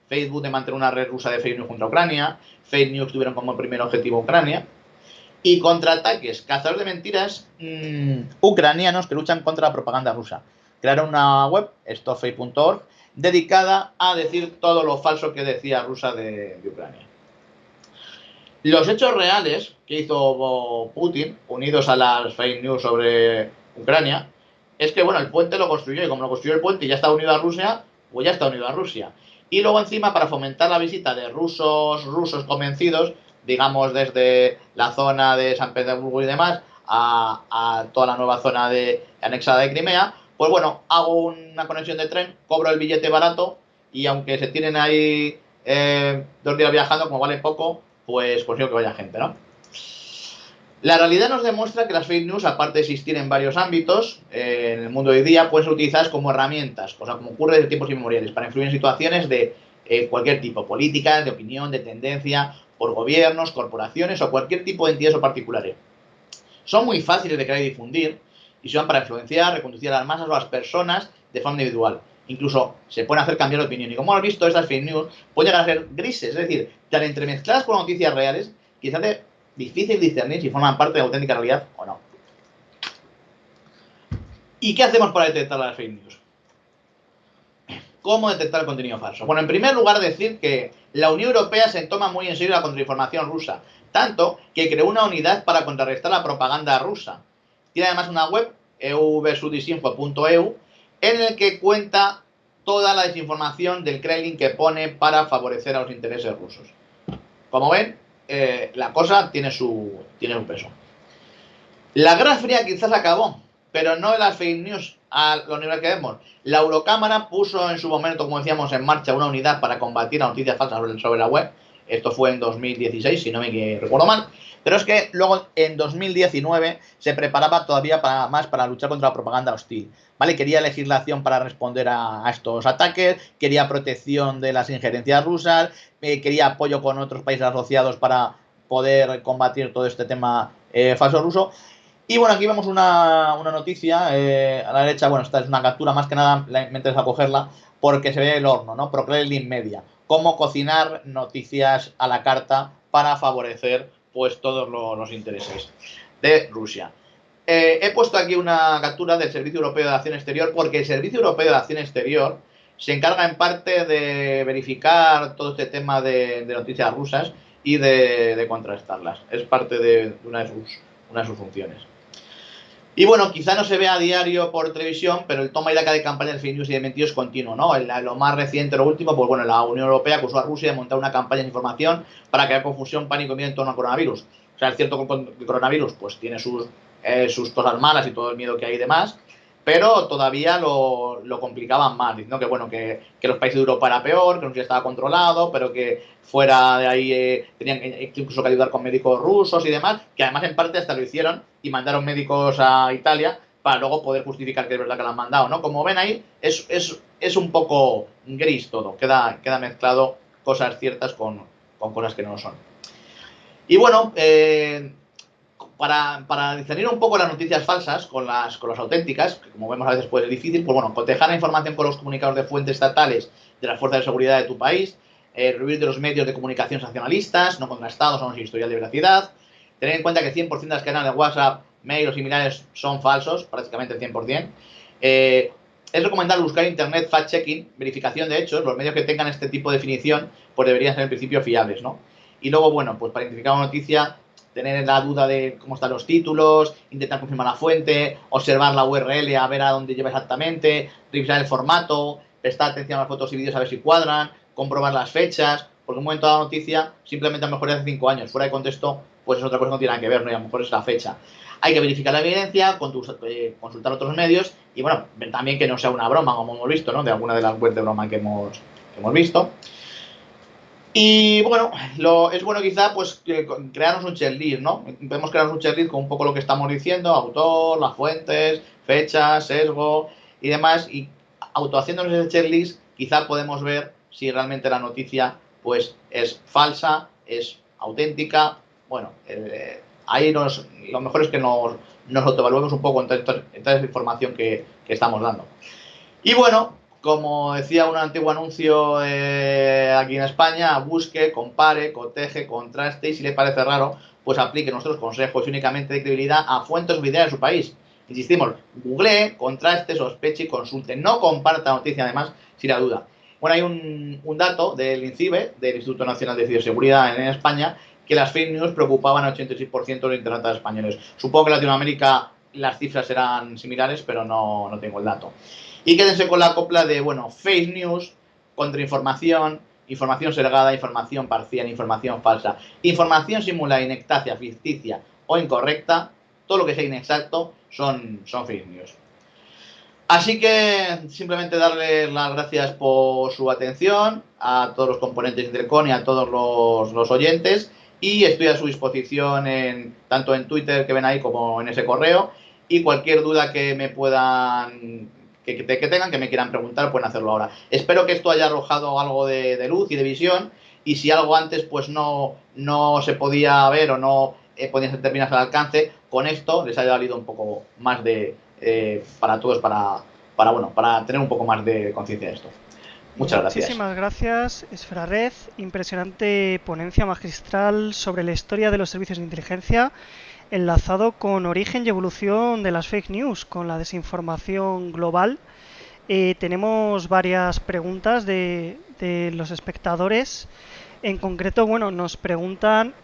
Facebook de mantener una red rusa de fake news contra Ucrania. Fake news tuvieron como primer objetivo Ucrania. Y contraataques, cazadores de mentiras ucranianos que luchan contra la propaganda rusa. Crearon una web, stopfake.org, dedicada a decir todo lo falso que decía Rusia de Ucrania. Los hechos reales que hizo Putin, unidos a las fake news sobre Ucrania, es que, bueno, el puente lo construyó y como lo construyó el puente y ya está unido a Rusia, pues ya está unido a Rusia. Y luego encima, para fomentar la visita de rusos convencidos, digamos desde la zona de San Petersburgo y demás, a toda la nueva zona anexada de Crimea, pues bueno, hago una conexión de tren, cobro el billete barato y aunque se tienen ahí 2 días viajando, como vale poco, pues consigo que vaya gente, ¿no? La realidad nos demuestra que las fake news, aparte de existir en varios ámbitos, en el mundo de hoy día, pueden ser utilizadas como herramientas, cosa como ocurre desde tiempos inmemoriales, para influir en situaciones de cualquier tipo, políticas, de opinión, de tendencia, por gobiernos, corporaciones o cualquier tipo de entidades o particulares. Son muy fáciles de crear y difundir y se van para influenciar, reconducir a las masas o a las personas de forma individual. Incluso se pueden hacer cambiar de opinión. Y como hemos visto, estas fake news pueden llegar a ser grises, es decir, tan entremezcladas con noticias reales que se hace difícil discernir si forman parte de la auténtica realidad o no. ¿Y qué hacemos para detectar las fake news? ¿Cómo detectar el contenido falso? Bueno, en primer lugar decir que la Unión Europea se toma muy en serio la contrainformación rusa, tanto que creó una unidad para contrarrestar la propaganda rusa. Tiene además una web, euversudisinfo.eu, en el que cuenta toda la desinformación del Kremlin que pone para favorecer a los intereses rusos. Como ven, la cosa tiene su peso. La Guerra Fría quizás acabó, pero no de las fake news a los niveles que vemos. La Eurocámara puso en su momento, como decíamos, en marcha una unidad para combatir las noticias falsas sobre la web. Esto fue en 2016, si no me recuerdo mal. Pero es que luego en 2019 se preparaba todavía para luchar contra la propaganda hostil. ¿Vale? Quería legislación para responder a estos ataques, quería protección de las injerencias rusas, quería apoyo con otros países asociados para poder combatir todo este tema falso ruso. Y bueno, aquí vemos una noticia a la derecha. Bueno, esta es una captura, más que nada me interesa cogerla porque se ve el horno, ¿no? ProKremlin Media. Cómo cocinar noticias a la carta para favorecer pues todos los intereses de Rusia. He puesto aquí una captura del Servicio Europeo de Acción Exterior porque el Servicio Europeo de Acción Exterior se encarga en parte de verificar todo este tema de noticias rusas y de contrastarlas. Es parte de una de sus funciones. Y bueno, quizá no se vea a diario por televisión, pero el toma y daca de campañas de fake news y de mentiras es continuo, ¿no? Lo más reciente, lo último, pues bueno, la Unión Europea acusó a Rusia de montar una campaña de información para crear confusión, pánico y miedo en torno al coronavirus. O sea, es cierto que el coronavirus pues tiene sus cosas malas y todo el miedo que hay y demás, pero todavía lo complicaban más, diciendo que bueno, que los países de Europa era peor, que Rusia estaba controlado, pero que fuera de ahí tenían incluso que ayudar con médicos rusos y demás, que además en parte hasta lo hicieron y mandaron médicos a Italia para luego poder justificar que es verdad que lo han mandado, ¿no? Como ven ahí, es un poco gris todo, queda mezclado cosas ciertas con cosas que no lo son. Y bueno, para discernir un poco las noticias falsas con las auténticas, que como vemos a veces puede ser difícil, pues bueno, cotejar la información con los comunicados de fuentes estatales de las fuerzas de seguridad de tu país, revivir de los medios de comunicación sensacionalistas, no contrastados o sin historial de veracidad, tener en cuenta que el 100% de las cadenas de WhatsApp, mail o similares son falsos, prácticamente el 100%. Es recomendable buscar en internet fact-checking, verificación de hechos, los medios que tengan este tipo de definición, pues deberían ser en principio fiables, ¿no? Y luego, bueno, pues para identificar una noticia, tener la duda de cómo están los títulos, intentar confirmar la fuente, observar la URL a ver a dónde lleva exactamente, revisar el formato, prestar atención a las fotos y vídeos a ver si cuadran, comprobar las fechas, porque un momento de la noticia simplemente a lo mejor es hace 5 años, fuera de contexto, pues es otra cosa que no tiene nada que ver, ¿no? Y a lo mejor es la fecha. Hay que verificar la evidencia, consultar otros medios y, bueno, ver también que no sea una broma, como hemos visto, ¿no? De alguna de las webs de broma que hemos visto. Y bueno, es bueno quizá pues crearnos un checklist, ¿no? Podemos crearnos un checklist con un poco lo que estamos diciendo, autor, las fuentes, fechas, sesgo y demás, y autohaciéndonos ese checklist quizá podemos ver si realmente la noticia pues es falsa, es auténtica. Bueno, ahí lo mejor es que nos autoevaluemos un poco en toda esa información que estamos dando. Y bueno, como decía un antiguo anuncio aquí en España, busque, compare, coteje, contraste y si le parece raro, pues aplique nuestros consejos y únicamente de credibilidad a fuentes oficiales de su país. Insistimos, googlee, contraste, sospeche y consulte. No comparta noticia además si la duda. Bueno, hay un dato del INCIBE, del Instituto Nacional de Ciberseguridad en España, que las fake news preocupaban al 86% de los internautas españoles. Supongo que en Latinoamérica las cifras serán similares, pero no tengo el dato. Y quédense con la copla de, bueno, fake news, contrainformación, información sesgada, información parcial, información falsa, información simulada, inexacta, ficticia o incorrecta, todo lo que sea inexacto son fake news. Así que simplemente darles las gracias por su atención a todos los componentes de Intercon y a todos los oyentes, y estoy a su disposición tanto en Twitter que ven ahí como en ese correo, y cualquier duda que me puedan que tengan, que me quieran preguntar, pueden hacerlo ahora. Espero que esto haya arrojado algo de luz y de visión, y si algo antes pues no se podía ver o no podía terminar al alcance, con esto les haya valido un poco más para todos, para tener un poco más de conciencia de esto. Muchas gracias. Muchísimas gracias, Esfera Red. Impresionante ponencia magistral sobre la historia de los servicios de inteligencia, enlazado con origen y evolución de las fake news, con la desinformación global. Tenemos varias preguntas de los espectadores. En concreto, bueno, nos preguntan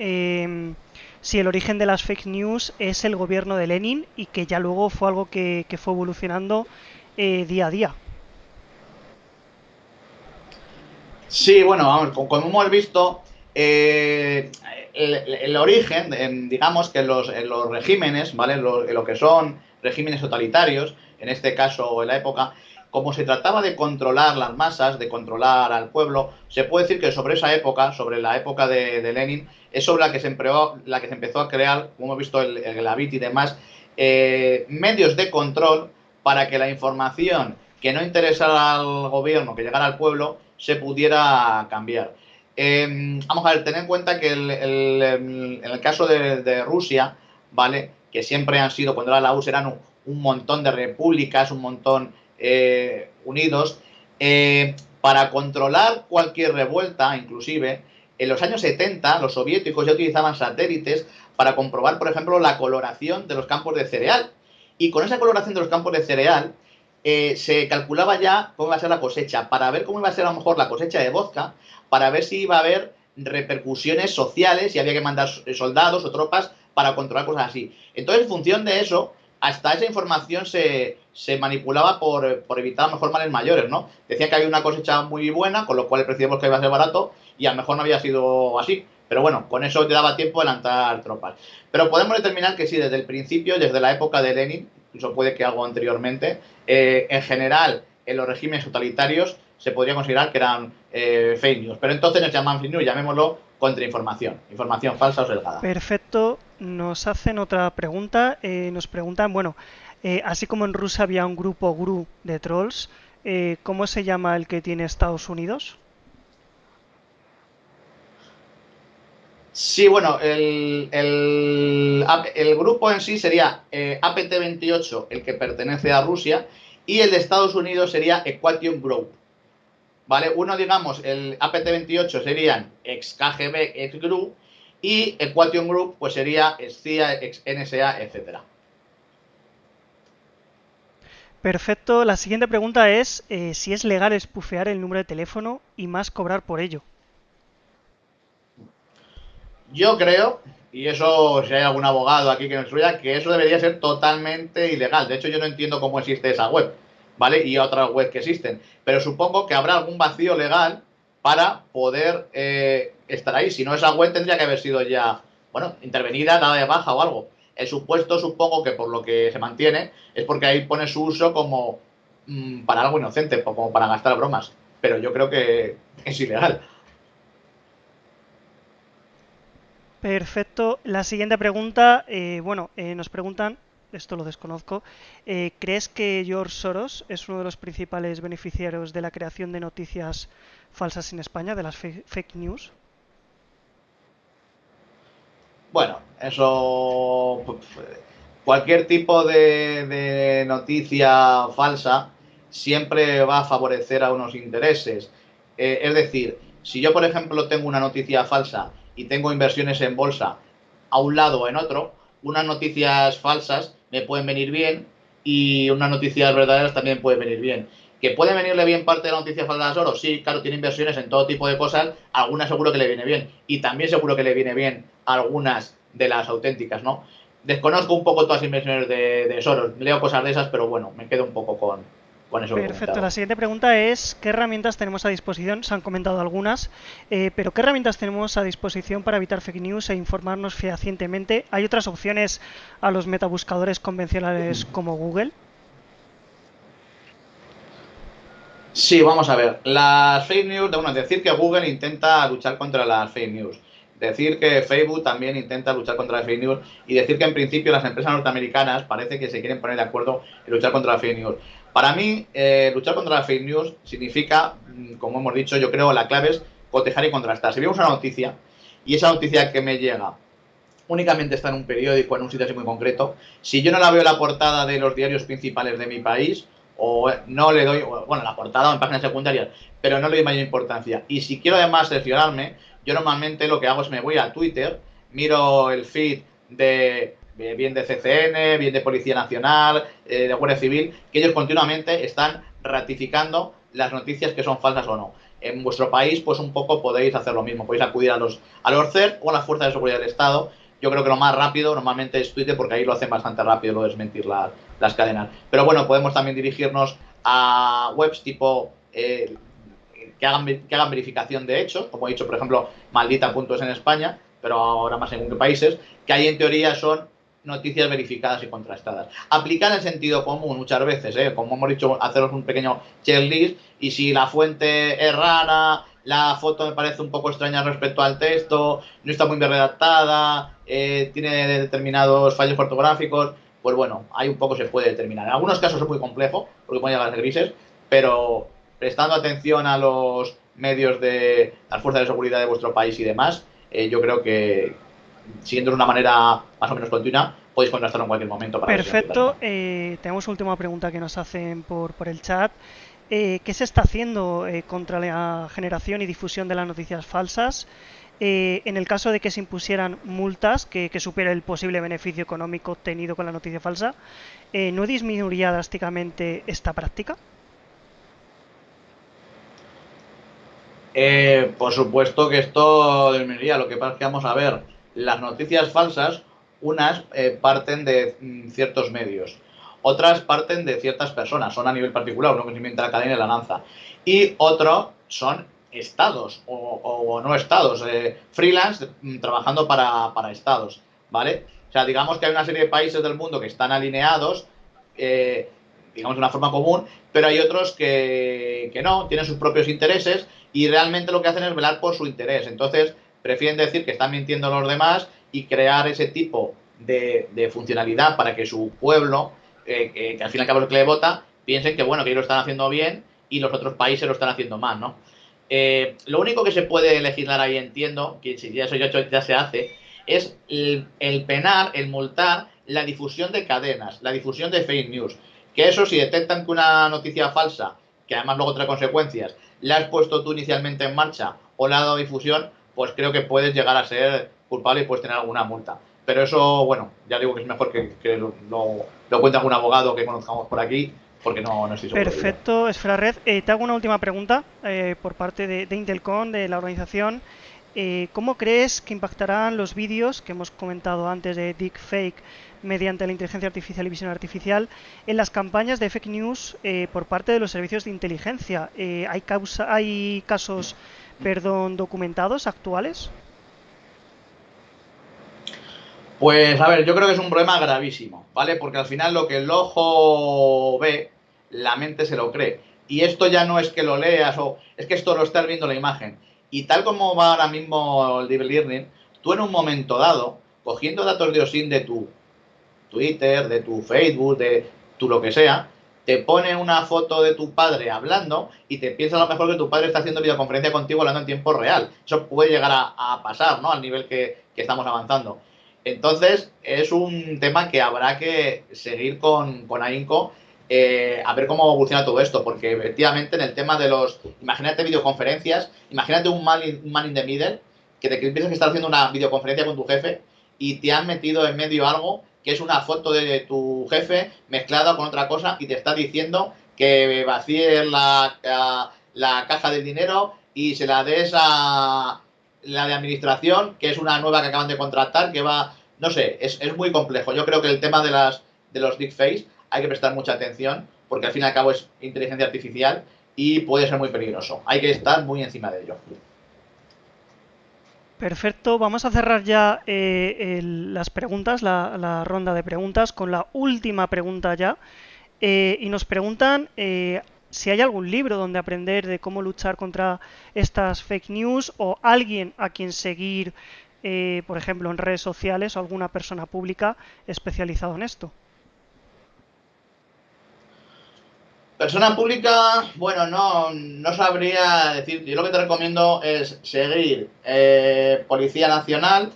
si el origen de las fake news es el gobierno de Lenin y que ya luego fue algo que fue evolucionando día a día. Sí, bueno, vamos, como hemos visto, el origen, digamos que en los regímenes, ¿vale? Lo que son regímenes totalitarios, en este caso en la época, como se trataba de controlar las masas, de controlar al pueblo, se puede decir que sobre esa época, sobre la época de Lenin, es sobre la que se empezó a crear, como hemos visto el Glavit y demás, medios de control para que la información que no interesara al gobierno, que llegara al pueblo, se pudiera cambiar. Vamos a ver, tener en cuenta que en el caso de Rusia, ¿vale? Que siempre han sido, cuando era la URSS, eran un montón de repúblicas, un montón unidos. Para controlar cualquier revuelta, inclusive, en los años 70, los soviéticos ya utilizaban satélites para comprobar, por ejemplo, la coloración de los campos de cereal. Y con esa coloración de los campos de cereal, se calculaba ya cómo iba a ser la cosecha, para ver cómo iba a ser a lo mejor la cosecha de vodka, para ver si iba a haber repercusiones sociales, si había que mandar soldados o tropas para controlar cosas así. Entonces, en función de eso, hasta esa información se manipulaba por evitar a lo mejor males mayores, ¿no? Decían que había una cosecha muy buena, con lo cual el precio de vodka iba a ser barato, y a lo mejor no había sido así. Pero bueno, con eso te daba tiempo de lanzar tropas. Pero podemos determinar que sí, desde el principio, desde la época de Lenin, incluso puede que algo anteriormente, en general, en los regímenes totalitarios se podría considerar que eran fake news. Pero entonces nos llaman fake news, llamémoslo contrainformación, información falsa o sesgada. Perfecto. Nos hacen otra pregunta. Nos preguntan, bueno, así como en Rusia había un grupo GRU de trolls, ¿cómo se llama el que tiene Estados Unidos? Sí, bueno, el grupo en sí sería APT28, el que pertenece a Rusia, y el de Estados Unidos sería Equation Group. ¿Vale? Uno, digamos, el APT28 serían ex KGB, ex GRU, y Equation Group pues sería ex CIA, ex NSA, etcétera. Perfecto. La siguiente pregunta es si es legal espufear el número de teléfono y más cobrar por ello. Yo creo, y eso si hay algún abogado aquí que nos instruya, que eso debería ser totalmente ilegal. De hecho, yo no entiendo cómo existe esa web, ¿vale? Y otras webs que existen. Pero supongo que habrá algún vacío legal para poder estar ahí. Si no, esa web tendría que haber sido ya, bueno, intervenida, dada de baja o algo. El supuesto, supongo que por lo que se mantiene, es porque ahí pone su uso como para algo inocente, como para gastar bromas. Pero yo creo que es ilegal. Perfecto. La siguiente pregunta, nos preguntan, esto lo desconozco, ¿crees que George Soros es uno de los principales beneficiarios de la creación de noticias falsas en España, de las fake news? Bueno, eso. Cualquier tipo de noticia falsa siempre va a favorecer a unos intereses. Es decir, si yo, por ejemplo, tengo una noticia falsa y tengo inversiones en bolsa a un lado o en otro, unas noticias falsas me pueden venir bien y unas noticias verdaderas también pueden venir bien. ¿Que puede venirle bien parte de la noticia falsa a Soros? Sí, claro, tiene inversiones en todo tipo de cosas, algunas seguro que le viene bien. Y también seguro que le viene bien algunas de las auténticas, ¿no? Desconozco un poco todas las inversiones de Soros, leo cosas de esas, pero bueno, me quedo un poco con eso que he Perfecto. La comentado. siguiente pregunta es, ¿qué herramientas tenemos a disposición? Se han comentado algunas, pero ¿qué herramientas tenemos a disposición para evitar fake news e informarnos fehacientemente? ¿Hay otras opciones a los metabuscadores convencionales como Google? Sí, vamos a ver. Las fake news, bueno, decir que Google intenta luchar contra las fake news, decir que Facebook también intenta luchar contra las fake news y decir que en principio las empresas norteamericanas parece que se quieren poner de acuerdo en luchar contra las fake news. Para mí, luchar contra las fake news significa, como hemos dicho, yo creo la clave es cotejar y contrastar. Si vemos una noticia y esa noticia que me llega únicamente está en un periódico, en un sitio así muy concreto, si yo no la veo en la portada de los diarios principales de mi país, o no le doy, bueno, la portada o en páginas secundarias, pero no le doy mayor importancia. Y si quiero además seleccionarme, yo normalmente lo que hago es me voy a Twitter, miro el feed de bien de CCN, bien de Policía Nacional, de Guardia Civil, que ellos continuamente están ratificando las noticias que son falsas o no. En vuestro país, pues un poco podéis hacer lo mismo, podéis acudir a los CERT o a las fuerzas de seguridad del Estado. Yo creo que lo más rápido normalmente es Twitter porque ahí lo hacen bastante rápido lo de desmentir las cadenas. Pero bueno, podemos también dirigirnos a webs tipo que hagan verificación de hechos, como he dicho, por ejemplo, maldita.es en España, pero ahora más en qué países, que ahí en teoría son noticias verificadas y contrastadas. Aplicar el sentido común muchas veces, como hemos dicho, haceros un pequeño checklist y si la fuente es rara, la foto me parece un poco extraña respecto al texto, no está muy bien redactada, tiene determinados fallos ortográficos, pues bueno, ahí un poco se puede determinar. En algunos casos es muy complejo, porque pueden llegar a ser grises, pero prestando atención a los medios de las fuerzas de seguridad de vuestro país y demás, yo creo que siguiendo de una manera más o menos continua, podéis contrastarlo en cualquier momento para ver si aciertas o Perfecto. no. Tenemos última pregunta que nos hacen por el chat. ¿Qué se está haciendo contra la generación y difusión de las noticias falsas? En el caso de que se impusieran multas que supere el posible beneficio económico obtenido con la noticia falsa, ¿no disminuiría drásticamente esta práctica? Por supuesto que esto disminuiría. Lo que pasa es que vamos a ver, las noticias falsas, unas parten de ciertos medios, otras parten de ciertas personas, son a nivel particular, uno que se inventa la cadena y la lanza, y otro son estados o no estados, freelance trabajando para estados, ¿vale? O sea, digamos que hay una serie de países del mundo que están alineados, eh, digamos de una forma común, pero hay otros que no, tienen sus propios intereses y realmente lo que hacen es velar por su interés. Entonces, prefieren decir que están mintiendo a los demás y crear ese tipo de funcionalidad para que su pueblo, que al fin y al cabo es el que le vota, piensen que bueno, que ellos lo están haciendo bien y los otros países lo están haciendo mal, ¿no? Lo único que se puede legislar ahí, entiendo, que si ya eso ya se hace, es el penar, el multar la difusión de cadenas, la difusión de fake news. Que eso, si detectan que una noticia falsa, que además luego trae consecuencias, la has puesto tú inicialmente en marcha o le has dado difusión, pues creo que puedes llegar a ser culpable y puedes tener alguna multa. Pero eso, bueno, ya digo que es mejor que lo cuente algún abogado que conozcamos por aquí, porque no estoy seguro de ello. Perfecto, Esfera Red. Te hago una última pregunta por parte de Intelcom, de la organización. ¿Cómo crees que impactarán los vídeos que hemos comentado antes de deepfake mediante la inteligencia artificial y visión artificial en las campañas de fake news por parte de los servicios de inteligencia? ¿Hay casos, documentados actuales? Pues a ver, yo creo que es un problema gravísimo, ¿vale? Porque al final lo que el ojo ve, la mente se lo cree. Y esto ya no es que lo leas o es que esto lo estás viendo la imagen. Y tal como va ahora mismo el deep learning, tú en un momento dado, cogiendo datos de OSINT de tu Twitter, de tu Facebook, de tu lo que sea, te pone una foto de tu padre hablando y te piensa a lo mejor que tu padre está haciendo videoconferencia contigo hablando en tiempo real. Eso puede llegar a pasar, ¿no? Al nivel que estamos avanzando. Entonces, es un tema que habrá que seguir con ahínco a ver cómo evoluciona todo esto, porque efectivamente en el tema de los, imagínate videoconferencias, imagínate un man in the middle, que te piensas que estás haciendo una videoconferencia con tu jefe y te han metido en medio algo que es una foto de tu jefe mezclada con otra cosa y te está diciendo que vacíes la caja del dinero y se la des a la de administración, que es una nueva que acaban de contratar, que va, no sé, es muy complejo. Yo creo que el tema de los deepfakes hay que prestar mucha atención, porque al fin y al cabo es inteligencia artificial y puede ser muy peligroso. Hay que estar muy encima de ello. Perfecto, vamos a cerrar ya las preguntas, la ronda de preguntas, con la última pregunta ya. Y nos preguntan si hay algún libro donde aprender de cómo luchar contra estas fake news o alguien a quien seguir, por ejemplo, en redes sociales o alguna persona pública especializado en esto. Persona pública, bueno, no sabría decir. Yo lo que te recomiendo es seguir Policía Nacional,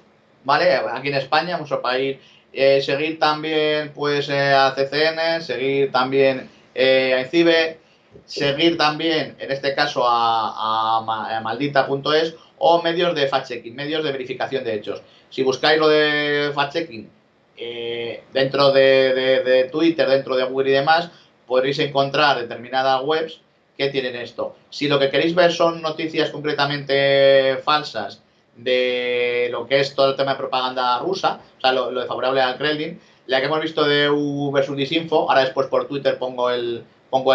¿vale? Aquí en España, nuestro país. Seguir también, pues, a CCN, seguir también a INCIBE, seguir también, en este caso, a maldita.es o medios de fact-checking, medios de verificación de hechos. Si buscáis lo de fact-checking dentro de Twitter, dentro de Google y demás, podréis encontrar determinadas webs que tienen esto. Si lo que queréis ver son noticias concretamente falsas de lo que es todo el tema de propaganda rusa, o sea, lo de favorable al Kremlin, la que hemos visto de U versus Disinfo, ahora después por Twitter pongo el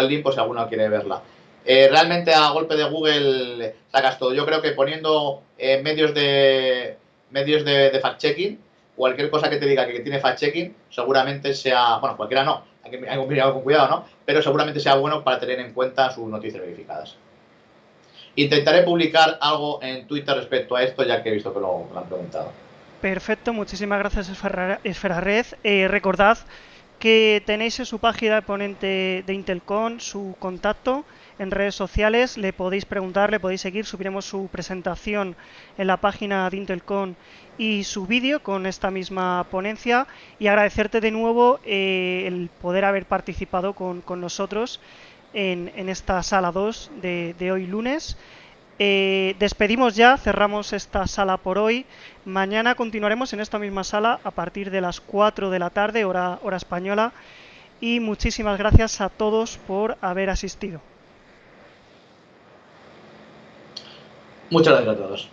link por si alguno quiere verla. Realmente a golpe de Google sacas todo. Yo creo que poniendo medios de fact-checking, cualquier cosa que te diga que tiene fact-checking, seguramente sea, bueno, cualquiera no, hay que mirar con cuidado, ¿no? Pero seguramente sea bueno para tener en cuenta sus noticias verificadas. Intentaré publicar algo en Twitter respecto a esto, ya que he visto que lo han preguntado. Perfecto, muchísimas gracias Esfera Red. Recordad que tenéis en su página de ponente de Intelcom su contacto en redes sociales, le podéis preguntar, le podéis seguir, subiremos su presentación en la página de Intelcom y su vídeo con esta misma ponencia y agradecerte de nuevo el poder haber participado con nosotros en esta sala 2 de hoy lunes. Despedimos ya, cerramos esta sala por hoy. Mañana continuaremos en esta misma sala a partir de las 4 de la tarde, hora española. Y muchísimas gracias a todos por haber asistido. Muchas gracias a todos.